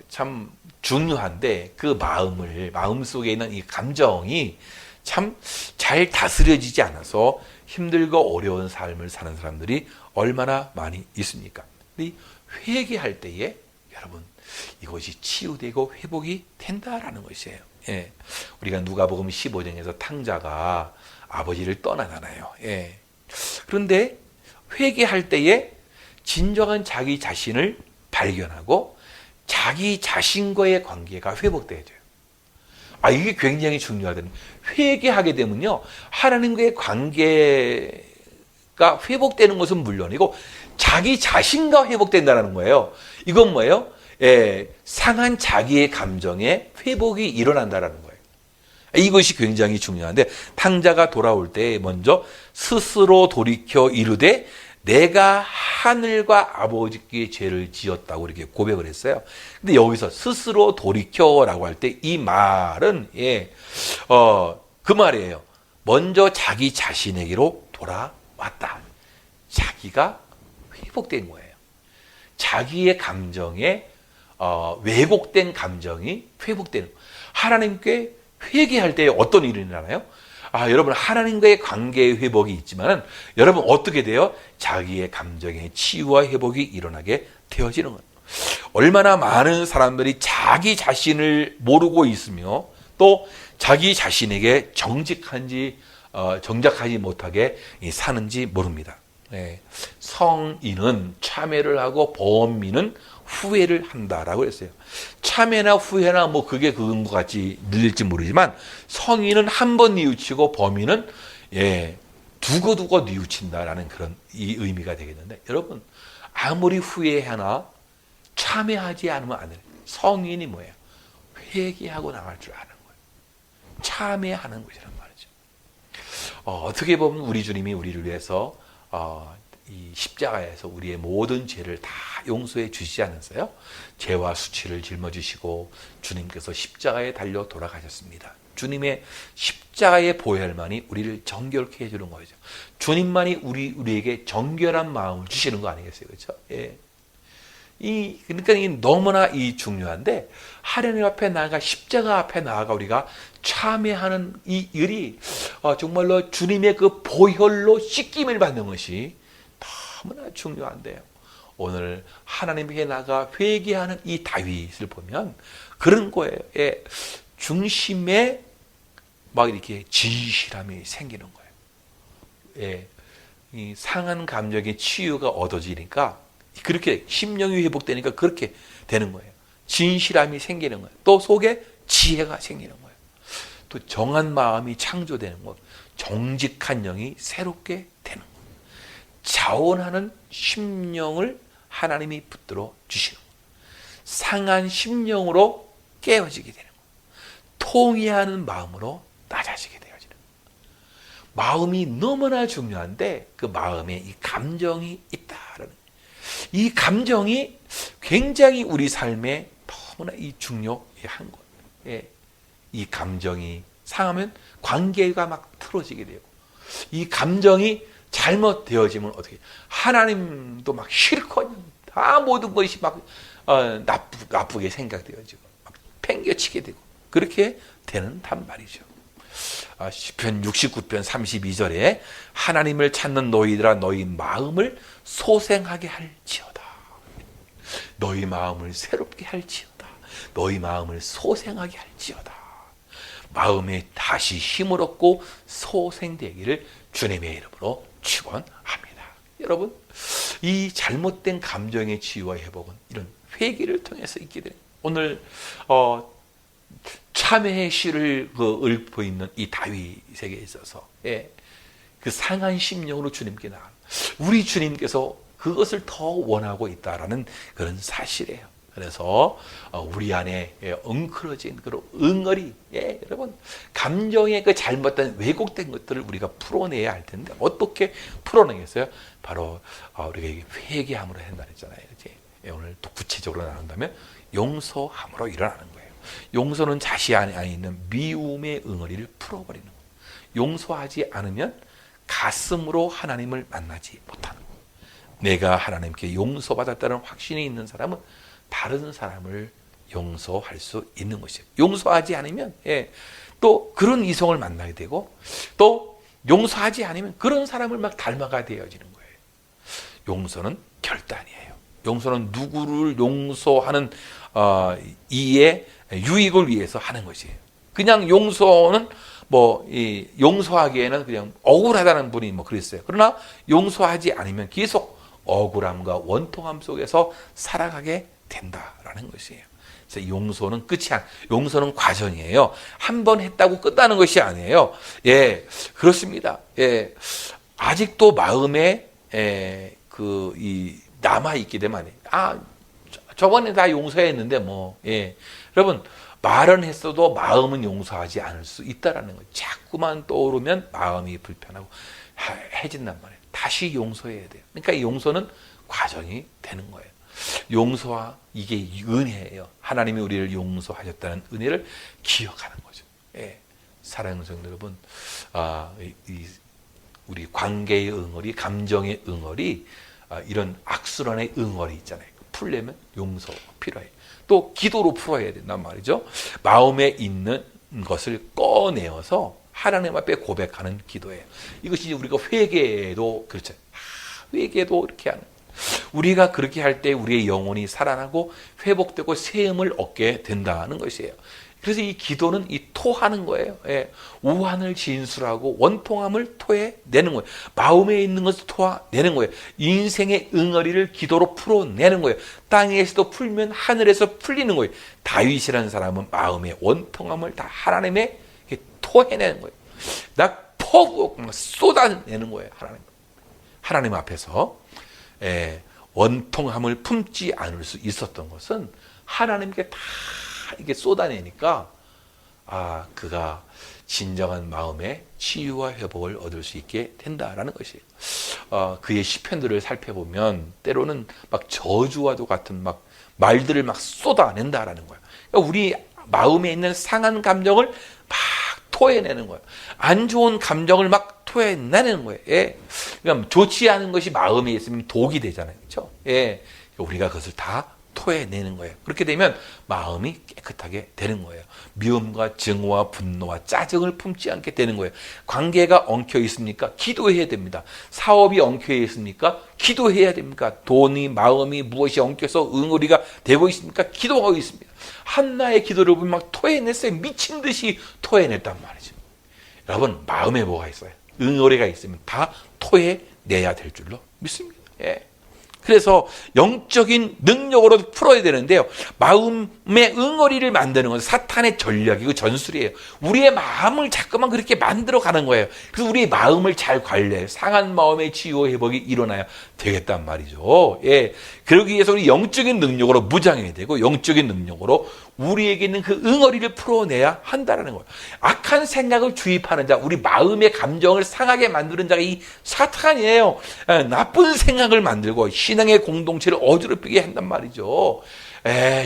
참 중요한데 그 마음 속에 있는 이 감정이 참 잘 다스려지지 않아서 힘들고 어려운 삶을 사는 사람들이 얼마나 많이 있습니까? 근데 회개할 때에 여러분 이것이 치유되고 회복이 된다라는 것이에요. 우리가 누가복음 15장에서 탕자가 아버지를 떠나잖아요. 그런데 회개할 때에 진정한 자기 자신을 발견하고 자기 자신과의 관계가 회복되어져요. 이게 굉장히 중요하거든요. 회개하게 되면요, 하나님과의 관계가 회복되는 것은 물론이고 자기 자신과 회복된다는 거예요. 이건 뭐예요? 상한 자기의 감정의 회복이 일어난다는 거예요. 이것이 굉장히 중요한데, 탕자가 돌아올 때 먼저 스스로 돌이켜 이르되 내가 하늘과 아버지께 죄를 지었다고 이렇게 고백을 했어요. 근데 여기서 스스로 돌이켜라고 할 때 이 말은 그 말이에요. 먼저 자기 자신에게로 돌아왔다. 자기가 회복된 거예요. 자기의 감정에 왜곡된 감정이 회복되는 거예요. 하나님께 회개할 때 어떤 일이 일어나요? 여러분 하나님과의 관계의 회복이 있지만 여러분 어떻게 돼요? 자기의 감정의 치유와 회복이 일어나게 되어지는 거예요. 얼마나 많은 사람들이 자기 자신을 모르고 있으며 또 자기 자신에게 정직하지 못하게 사는지 모릅니다. 성인은 참회를 하고 범인은 후회를 한다라고 했어요. 참회나 후회나 그게 그건 것 같이 들릴지 모르지만 성인은 한 번 뉘우치고 범인은 두고두고 뉘우친다라는 그런 이 의미가 되겠는데, 여러분 아무리 후회하나 참회하지 않으면 안 돼요. 성인이 뭐예요? 회개하고 나갈 줄 아는 거예요. 참회하는 것이란 말이죠. 어떻게 보면 우리 주님이 우리를 위해서 이 십자가에서 우리의 모든 죄를 다 용서해 주시지 않았어요? 죄와 수치를 짊어지시고 주님께서 십자가에 달려 돌아가셨습니다. 주님의 십자가의 보혈만이 우리를 정결케 해주는 거죠. 주님만이 우리에게 정결한 마음을 주시는 거 아니겠어요? 그렇죠? 그러니까 이 너무나 중요한데, 하나님 앞에 나아가 십자가 앞에 나아가 우리가 참회하는 이 일이 정말로 주님의 그 보혈로 씻김을 받는 것이 너무나 중요한데요. 오늘 하나님께 나가 회개하는 이 다윗을 보면 그런 거예요. 중심에 막 이렇게 진실함이 생기는 거예요. 이 상한 감정의 치유가 얻어지니까 그렇게 심령이 회복되니까 그렇게 되는 거예요. 진실함이 생기는 거예요. 또 속에 지혜가 생기는 거예요. 또 정한 마음이 창조되는 것, 정직한 영이 새롭게 되는 거예요. 자원하는 심령을 하나님이 붙들어 주시는 거예요. 상한 심령으로 깨어지게 되는 거예요. 통회하는 마음으로 낮아지게 되어지는 거예요. 마음이 너무나 중요한데 그 마음에 이 감정이 있다라는, 이 감정이 굉장히 우리 삶에 너무나 중요한 거예요. 이 감정이 상하면 관계가 막 틀어지게 되고, 이 감정이 잘못되어지면 어떻게, 하나님도 막 실컷 다 모든 것이 막 나쁘게 생각되어지고 막 팽개치게 되고 그렇게 되는단 말이죠. 시편 69편 32절에 하나님을 찾는 너희들아 너희 마음을 소생하게 할지어다. 너희 마음을 새롭게 할지어다. 너희 마음을 소생하게 할지어다. 마음에 다시 힘을 얻고 소생되기를 주님의 이름으로 축원합니다. 여러분, 이 잘못된 감정의 치유와 회복은 이런 회개를 통해서 있게 됩니다. 오늘 참회의 시를 읊고 있는 이 다윗에게 있어서 그 상한 심령으로 주님께 나아가 우리 주님께서 그것을 더 원하고 있다라는 그런 사실이에요. 그래서 우리 안에 엉클어진 그런 응어리, 여러분 감정의 그 잘못된 왜곡된 것들을 우리가 풀어내야 할 텐데 어떻게 풀어내겠어요? 바로 우리가 회개함으로 한다 했잖아요. 오늘 또 구체적으로 나눈다면 용서함으로 일어나는 거예요. 용서는 자신 안에 있는 미움의 응어리를 풀어버리는 거예요. 용서하지 않으면 가슴으로 하나님을 만나지 못하는 거예요. 내가 하나님께 용서받았다는 확신이 있는 사람은 다른 사람을 용서할 수 있는 것이에요. 용서하지 않으면 또 그런 이성을 만나게 되고 또 용서하지 않으면 그런 사람을 막 닮아가 되어지는 거예요. 용서는 결단이에요. 용서는 누구를 용서하는 이의 유익을 위해서 하는 것이에요. 그냥 용서는 용서하기에는 그냥 억울하다는 분이 그랬어요. 그러나 용서하지 않으면 계속 억울함과 원통함 속에서 살아가게 된다라는 것이에요. 그래서 용서는 용서는 과정이에요. 한 번 했다고 끝나는 것이 아니에요. 그렇습니다. 아직도 마음에 남아 있게 되면 저번에 다 용서했는데 여러분 말은 했어도 마음은 용서하지 않을 수 있다라는 거예요. 자꾸만 떠오르면 마음이 불편하고 해진단 말이에요. 다시 용서해야 돼요. 그러니까 이 용서는 과정이 되는 거예요. 용서와 이게 은혜예요. 하나님이 우리를 용서하셨다는 은혜를 기억하는 거죠. 사랑하는 성도 여러분, 우리 관계의 응어리, 감정의 응어리, 이런 악순환의 응어리 있잖아요. 풀려면 용서가 필요해요. 또 기도로 풀어야 된단 말이죠. 마음에 있는 것을 꺼내어서 하나님 앞에 고백하는 기도예요. 이것이 우리가 회개도 그렇죠. 회개도 이렇게 하는 거예요. 우리가 그렇게 할 때 우리의 영혼이 살아나고 회복되고 세움을 얻게 된다는 것이에요. 그래서 이 기도는 토하는 거예요. 오한을 진술하고 원통함을 토해내는 거예요. 마음에 있는 것을 토해내는 거예요. 인생의 응어리를 기도로 풀어내는 거예요. 땅에서도 풀면 하늘에서 풀리는 거예요. 다윗이라는 사람은 마음의 원통함을 다 하나님의 토해내는 거예요. 쏟아내는 거예요. 하나님 앞에서 원통함을 품지 않을 수 있었던 것은 하나님께 다 이게 쏟아내니까 그가 진정한 마음의 치유와 회복을 얻을 수 있게 된다라는 것이에요. 그의 시편들을 살펴보면 때로는 막 저주와도 같은 막 말들을 막 쏟아낸다라는 거예요. 그러니까 우리 마음에 있는 상한 감정을 막 토해내는 거예요. 안 좋은 감정을 막 토해내는 거예요. 그러니까 좋지 않은 것이 마음에 있으면 독이 되잖아요. 그렇죠? 우리가 그것을 다 토해내는 거예요. 그렇게 되면 마음이 깨끗하게 되는 거예요. 미움과 증오와 분노와 짜증을 품지 않게 되는 거예요. 관계가 엉켜 있습니까? 기도해야 됩니다. 사업이 엉켜 있습니까? 기도해야 됩니까? 돈이, 마음이 무엇이 엉켜서 응어리가 되고 있습니까? 기도하고 있습니다. 한나의 기도를 보면 막 토해냈어요. 미친 듯이 토해냈단 말이죠. 여러분, 마음에 뭐가 있어요? 응어리가 있으면 다 토해내야 될 줄로 믿습니다. 그래서 영적인 능력으로 풀어야 되는데요. 마음의 응어리를 만드는 건 사탄의 전략이고 전술이에요. 우리의 마음을 자꾸만 그렇게 만들어가는 거예요. 그래서 우리의 마음을 잘 관리해요. 상한 마음의 치유 회복이 일어나야 되겠단 말이죠. 그러기 위해서 우리 영적인 능력으로 무장해야 되고 영적인 능력으로 우리에게 있는 그 응어리를 풀어내야 한다는 거예요. 악한 생각을 주입하는 자, 우리 마음의 감정을 상하게 만드는 자가 이 사탄이에요. 나쁜 생각을 만들고 신앙의 공동체를 어지럽히게 한단 말이죠.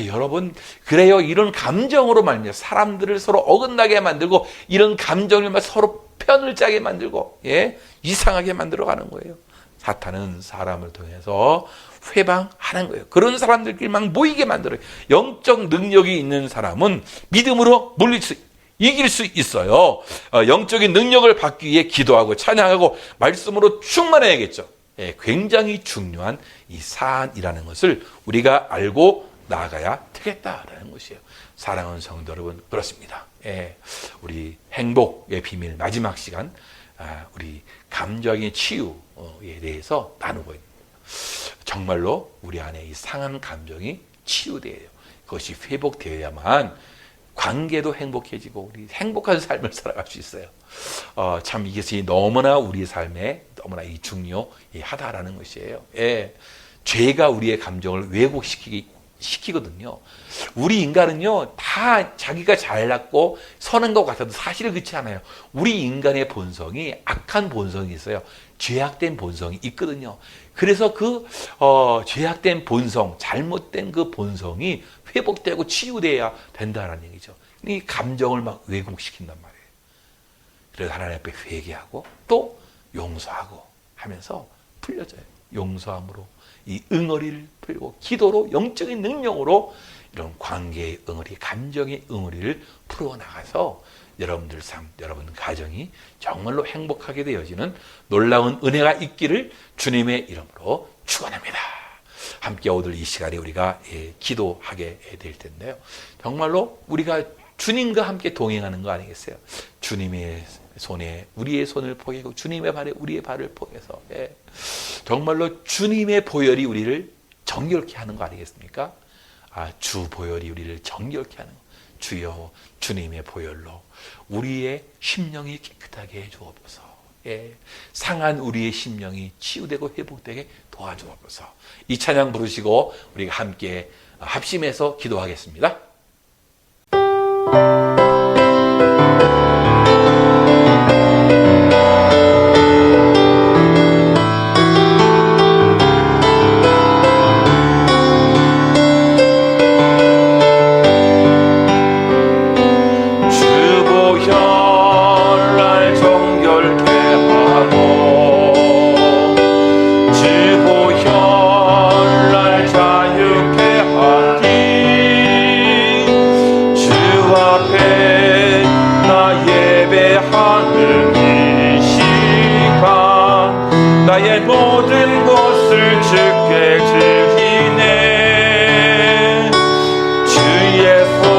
여러분, 그래요. 이런 감정으로 말미암아 사람들을 서로 어긋나게 만들고, 이런 감정을 서로 편을 짜게 만들고, 이상하게 만들어가는 거예요. 사탄은 사람을 통해서 회방하는 거예요. 그런 사람들끼리만 모이게 만들어요. 영적 능력이 있는 사람은 믿음으로 이길 수 있어요. 영적인 능력을 받기 위해 기도하고 찬양하고 말씀으로 충만해야겠죠. 굉장히 중요한 이 사안이라는 것을 우리가 알고 나아가야 되겠다라는 것이에요. 사랑하는 성도 여러분, 그렇습니다. 우리 행복의 비밀 마지막 시간, 우리 감정의 치유에 대해서 나누고 있는 거예요. 정말로 우리 안에 이 상한 감정이 치유돼야 해요. 그것이 회복되어야만 관계도 행복해지고 우리 행복한 삶을 살아갈 수 있어요. 참 이것이 너무나 우리 삶에 너무나 중요하다라는 것이에요. 죄가 우리의 감정을 왜곡시키거든요. 우리 인간은요, 다 자기가 잘났고 선한 것 같아도 사실은 그렇지 않아요. 우리 인간의 본성이 악한 본성이 있어요. 죄악된 본성이 있거든요. 그래서 그 죄악된 본성, 잘못된 그 본성이 회복되고 치유돼야 된다는 얘기죠. 이 감정을 막 왜곡시킨단 말이에요. 그래서 하나님 앞에 회개하고 또 용서하고 하면서 풀려져요. 용서함으로 이 응어리를 풀고 기도로 영적인 능력으로 이런 관계의 응어리, 감정의 응어리를 풀어나가서 여러분들 삶, 여러분 가정이 정말로 행복하게 되어지는 놀라운 은혜가 있기를 주님의 이름으로 축원합니다. 함께 오늘 이 시간에 우리가 기도하게 될 텐데요. 정말로 우리가 주님과 함께 동행하는 거 아니겠어요? 주님의 손에 우리의 손을 포개고 주님의 발에 우리의 발을 포개서 정말로 주님의 보혈이 우리를 정결케 하는 거 아니겠습니까? 주 보혈이 우리를 정결케 하는 거. 주여 주님의 보혈로 우리의 심령이 깨끗하게 해주옵소서. 상한 우리의 심령이 치유되고 회복되게 도와주옵소서. 이 찬양 부르시고 우리가 함께 합심해서 기도하겠습니다. 나의 모든 것을 주께 드리네. 주의 손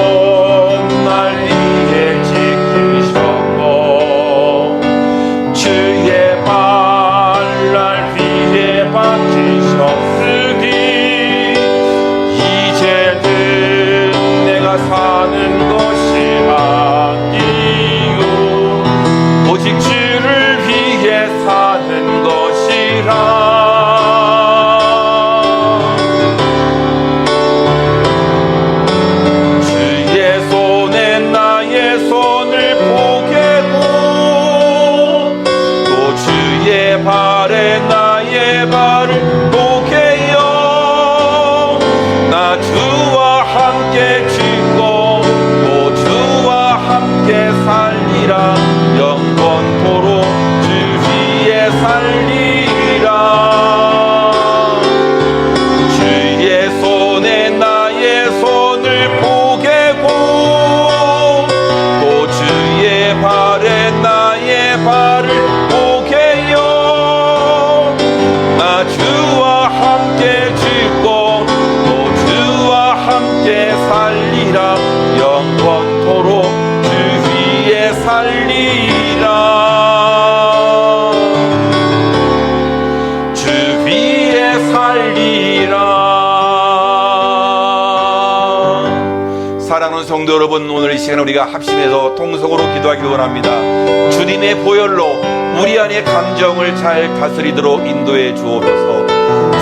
날 위에 지키셨고 주의 발 날 위에 박히셨으니 이제는 내가 사는 것이 아니요 오직 주를 위해 사는 것이라. 주의 손에 나의 손을 포개고 또 주의 발에 나의 발을 포개요. 나 주와 함께 죽고 또 주와 함께 살리라. 영원토록 주 위에 살리라. 주의 손에 나의 손을 포개고 또 주의 발에 나의 발을 포개요. 나 주와 함께 죽고 또 주와 함께 살리라. 영원토록 주 위에 살리라. 주 위에 살리라. 사랑하는 성도 여러분, 오늘 이 시간에 우리가 합심해서 통성으로 기도하기 원합니다. 주님의 보혈로 우리 안의 감정을 잘 다스리도록 인도해 주옵소서.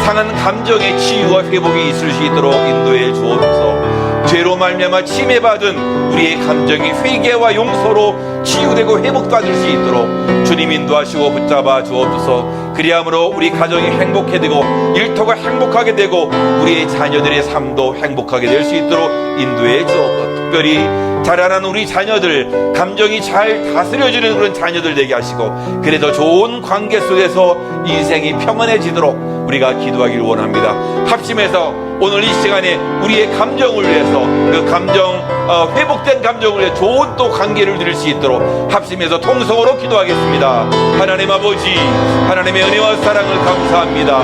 상한 감정의 치유와 회복이 있을 수 있도록 인도해 주옵소서. 죄로 말미암아 침해받은 우리의 감정이 회개와 용서로 치유되고 회복받을 수 있도록 주님 인도하시고 붙잡아 주옵소서. 그리함으로 우리 가정이 행복해지고 일터가 행복하게 되고 우리의 자녀들의 삶도 행복하게 될 수 있도록 인도해 주옵소서. 특별히 자라난 우리 자녀들, 감정이 잘 다스려지는 그런 자녀들 되게 하시고, 그래도 좋은 관계 속에서 인생이 평안해지도록 우리가 기도하기를 원합니다. 합심해서 오늘 이 시간에 우리의 감정을 위해서, 그 감정 회복된 감정을 위해 좋은 또 관계를 누릴 수 있도록 합심해서 통성으로 기도하겠습니다. 하나님 아버지, 하나님의 은혜와 사랑을 감사합니다.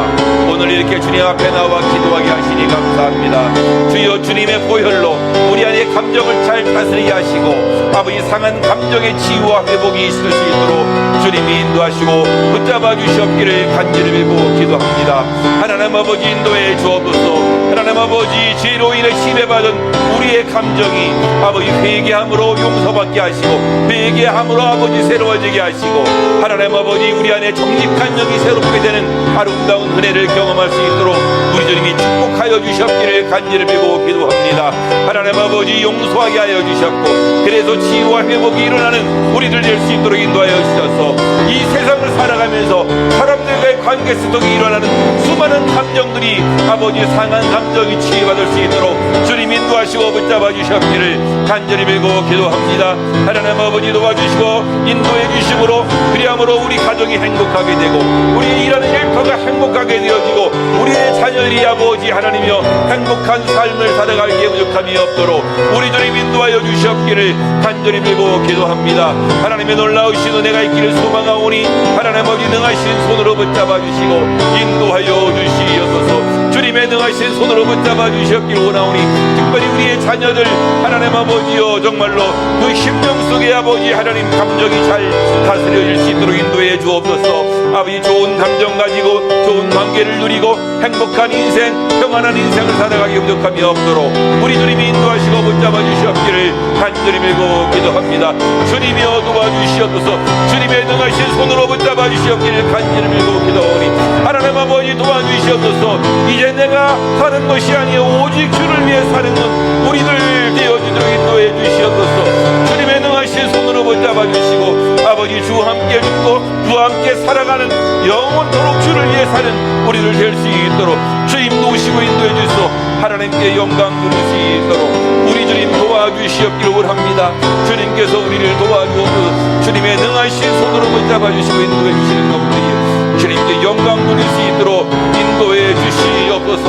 오늘 이렇게 주님 앞에 나와 기도하게 하시니 감사합니다. 주여, 주님의 보혈로 우리 안에 감정을 잘 다스리게 하시고 아버지 상한 감정의 치유와 회복이 있을 수 있도록 주님이 인도하시고 붙잡아 주시옵기를 간절히 빌고 기도합니다. 하나님 아버지 인도해 주옵소서. 하나님 아버지, 죄로 인해 침해받은 우리의 감정이 아버지 회개함으로 용서받게 하시고 회개함으로 아버지 새로워지게 하시고 하나님 아버지 우리 안에 정직한 영이 새롭게 되는 아름다운 은혜를 경험할 수 있도록 우리 주님이 축복하여 주셨기를 간절히 빌고 기도합니다. 하나님 아버지 용서하게 하여 주셨고 그래서 치유와 회복이 일어나는 우리들 될 수 있도록 인도하여 주셔서 이 세상을 살아가면서 사람들과의 관계 속에 일어나는 수많은 감정들이 아버지 상한 감정이 치유받을 수 있도록 주님 인도하시고 붙잡아 주셨기를 간절히 빌고 기도합니다. 하나님 아버지 도와주시고 인도해 주심으로 그리함으로 우리 가정이 행복하게 되고 우리의 일하는 일터가 행복하게 되어지고 우리의 자녀들이 아버지 하나님이여 행복한 삶을 살아가기에 부족함이 없도록 우리 주님 인도하여 주셨기를 간절히 빌고 기도합니다. 하나님의 놀라우신 은혜가 있기를 소망하오니 하나님 아버지 능하신 손으로 붙잡아 주시고 인도하여 주시옵소서. 주님의 능하신 손으로 붙잡아 주셨길 원하오니 특별히 우리의 자녀들 하나님 아버지여 정말로 그 심령 속에 아버지 하나님 감정이 잘 다스려질 수 있도록 인도해 주옵소서. 아버지 좋은 감정 가지고 좋은 관계를 누리고 행복한 인생 평안한 인생을 살아가기 부족함이 없도록 우리 주님이 인도하시고 붙잡아 주시옵기를 간절히 빌고 기도합니다. 주님이여 도와주시옵소서. 주님의 능하신 손으로 붙잡아 주시옵기를 간절히 빌고 기도하오니 하나님 아버지 도와주시옵소서. 이제 내가 사는 것이 아니요 오직 주를 위해 사는 것 우리들 되어지도록 인도해 주시옵소서. 주님의 능하신 손으로 붙잡아 주시고 아버지 주와 함께 죽고 주와 함께 살아가는 영원토록 주를 위해 사는 우리들 될 수 있도록 주님 도우시고 인도해 주시고 하나님께 영광 누릴 수 있도록 우리 주님 도와주시옵기를 원합니다. 주님께서 우리를 도와주옵소서. 주님의 능하신 손으로 붙잡아 주시고 인도해 주시는 것들이 주님께 영광 누릴 수 있도록 인도해 주시옵소서.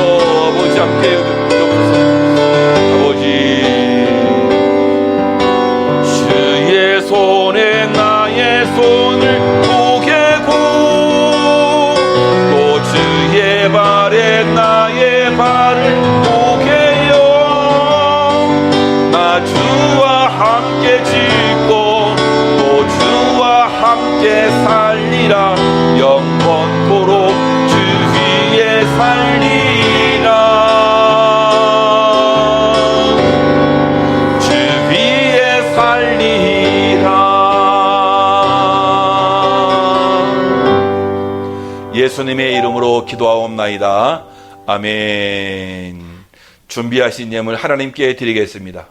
아버지 함께 해주옵소서. 아버지 주의 손에 나의 손을 포개고 또 주의 발에 나의 발을 포개요. 나 주와 함께 짓고 또 주와 함께 살리라. 영원토록 주 위에 살리라. 주 위에 살리라. 예수님의 이름으로 기도하옵나이다. 아멘. 준비하신 예물 하나님께 드리겠습니다.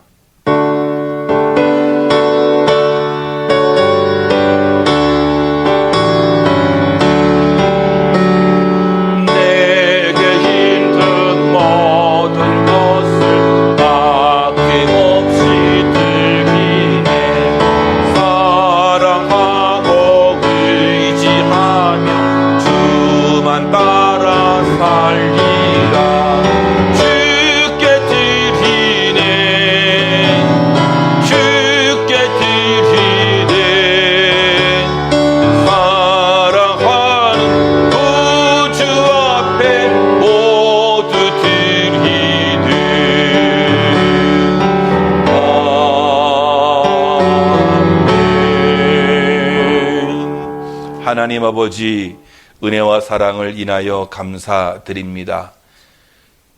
하나님 아버지 은혜와 사랑을 인하여 감사드립니다.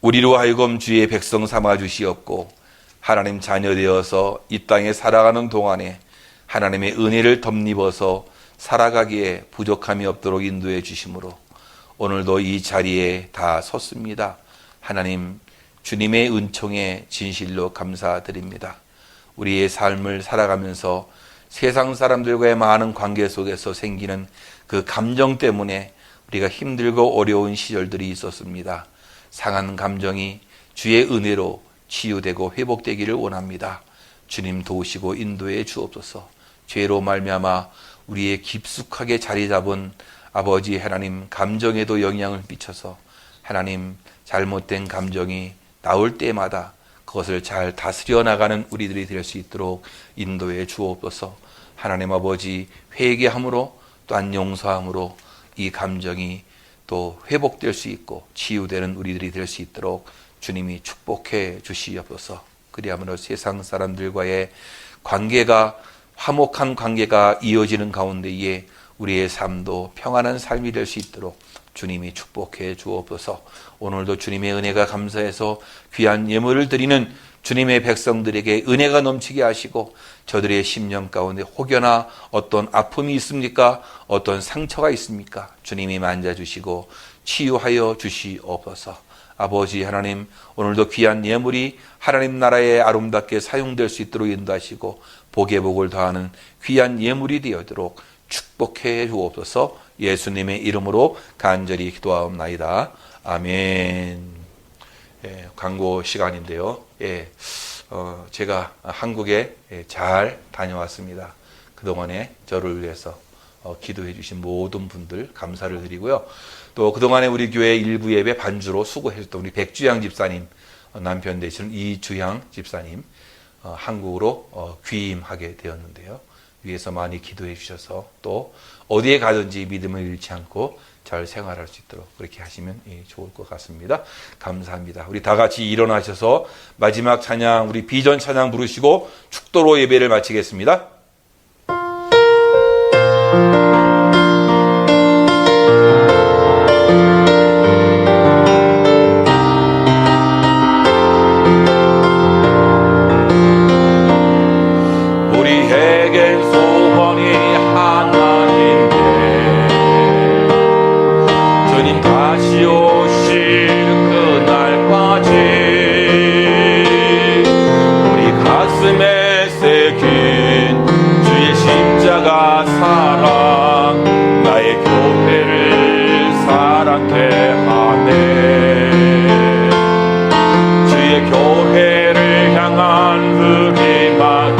우리로 하여금 주의 백성 삼아 주시옵고 하나님 자녀 되어서 이 땅에 살아가는 동안에 하나님의 은혜를 덧입어서 살아가기에 부족함이 없도록 인도해 주심으로 오늘도 이 자리에 다 섰습니다. 하나님 주님의 은총에 진실로 감사드립니다. 우리의 삶을 살아가면서 세상 사람들과의 많은 관계 속에서 생기는 그 감정 때문에 우리가 힘들고 어려운 시절들이 있었습니다. 상한 감정이 주의 은혜로 치유되고 회복되기를 원합니다. 주님 도우시고 인도해 주옵소서. 죄로 말미암아 우리의 깊숙하게 자리 잡은 아버지 하나님 감정에도 영향을 미쳐서 하나님 잘못된 감정이 나올 때마다 그것을 잘 다스려 나가는 우리들이 될 수 있도록 인도해 주옵소서. 하나님 아버지 회개함으로 또한 용서함으로 이 감정이 또 회복될 수 있고 치유되는 우리들이 될 수 있도록 주님이 축복해 주시옵소서. 그리하므로 세상 사람들과의 관계가 화목한 관계가 이어지는 가운데에 우리의 삶도 평안한 삶이 될 수 있도록 주님이 축복해 주옵소서. 오늘도 주님의 은혜가 감사해서 귀한 예물을 드리는 주님의 백성들에게 은혜가 넘치게 하시고 저들의 심령 가운데 혹여나 어떤 아픔이 있습니까? 어떤 상처가 있습니까? 주님이 만져주시고 치유하여 주시옵소서. 아버지 하나님, 오늘도 귀한 예물이 하나님 나라에 아름답게 사용될 수 있도록 인도하시고 복에 복을 더하는 귀한 예물이 되어도록 축복해 주옵소서. 예수님의 이름으로 간절히 기도하옵나이다. 아멘. 광고 시간인데요. 제가 한국에 잘 다녀왔습니다. 그동안에 저를 위해서 기도해 주신 모든 분들 감사를 드리고요. 또 그동안에 우리 교회 일부 예배 반주로 수고해 주셨던 우리 백주양 집사님, 남편 되시는 이주양 집사님 한국으로 귀임하게 되었는데요. 위에서 많이 기도해 주셔서 또 어디에 가든지 믿음을 잃지 않고 잘 생활할 수 있도록 그렇게 하시면 좋을 것 같습니다. 감사합니다. 우리 다 같이 일어나셔서 마지막 찬양, 우리 비전 찬양 부르시고 축도로 예배를 마치겠습니다. 우리에겐 소원이 하나인데 주님 다시 오실 그날까지 우리 가슴에 새긴 주의 십자가 사랑 나의 교회를 사랑케 하네. 주의 교회를 향한 우리만을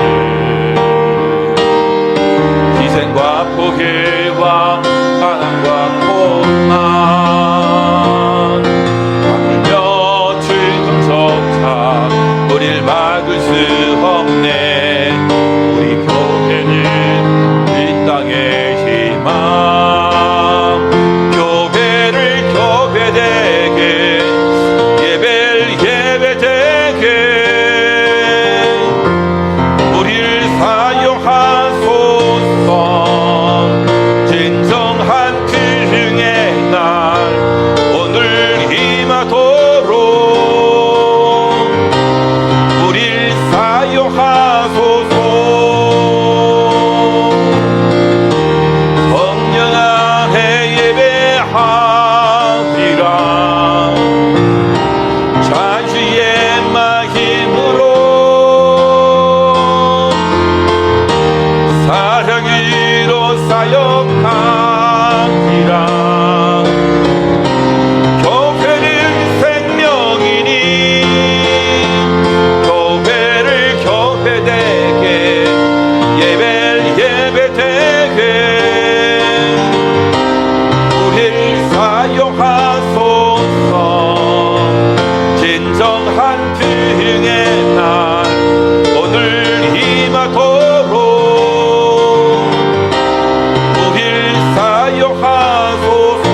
희생과 포기와 가난과 고난 하물며 즐거움조차 우릴 막을 수 없네. 우리 교회는 이 땅의 희망, 교회를 교회되게 예배를 예배되게 우리를 사용하소서. 진정한 기흥의 날 오늘 임하도록 우리를 사용하소서. 성령 안에 예배하리라. 자주의 마힘으로 사랑으로 사역하리라. 교회는 생명이니 교회를 교회되게 예배를 예배되게 우리를 사용하소서. 진정한 기흥의 날 오늘 임하도록 우리를 사용하소서.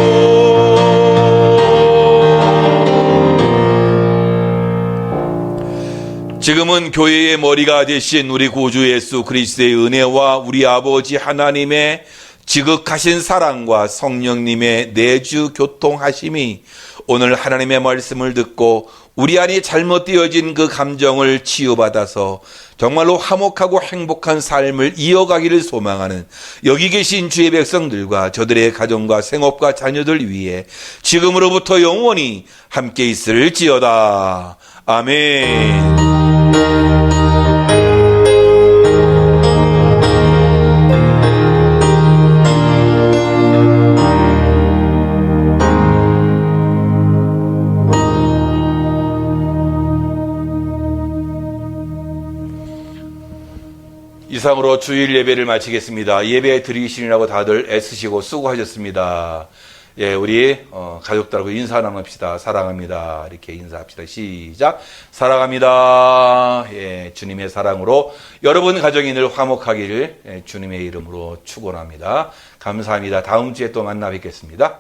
지금은 교회의 머리가 되신 우리 구주 예수 그리스도의 은혜와 우리 아버지 하나님의 지극하신 사랑과 성령님의 내주 교통하심이 오늘 하나님의 말씀을 듣고 우리 안에 잘못되어진 그 감정을 치유받아서 정말로 화목하고 행복한 삶을 이어가기를 소망하는 여기 계신 주의 백성들과 저들의 가정과 생업과 자녀들 위해 지금으로부터 영원히 함께 있을지어다. 아멘. 이상으로 주일 예배를 마치겠습니다. 예배 드리시느라고 다들 애쓰시고 수고하셨습니다. 예, 우리 가족들하고 인사 나눕시다. 사랑합니다. 이렇게 인사합시다. 시작. 사랑합니다. 예, 주님의 사랑으로 여러분 가정이 늘 화목하기를 주님의 이름으로 축원합니다. 감사합니다. 다음 주에 또 만나 뵙겠습니다.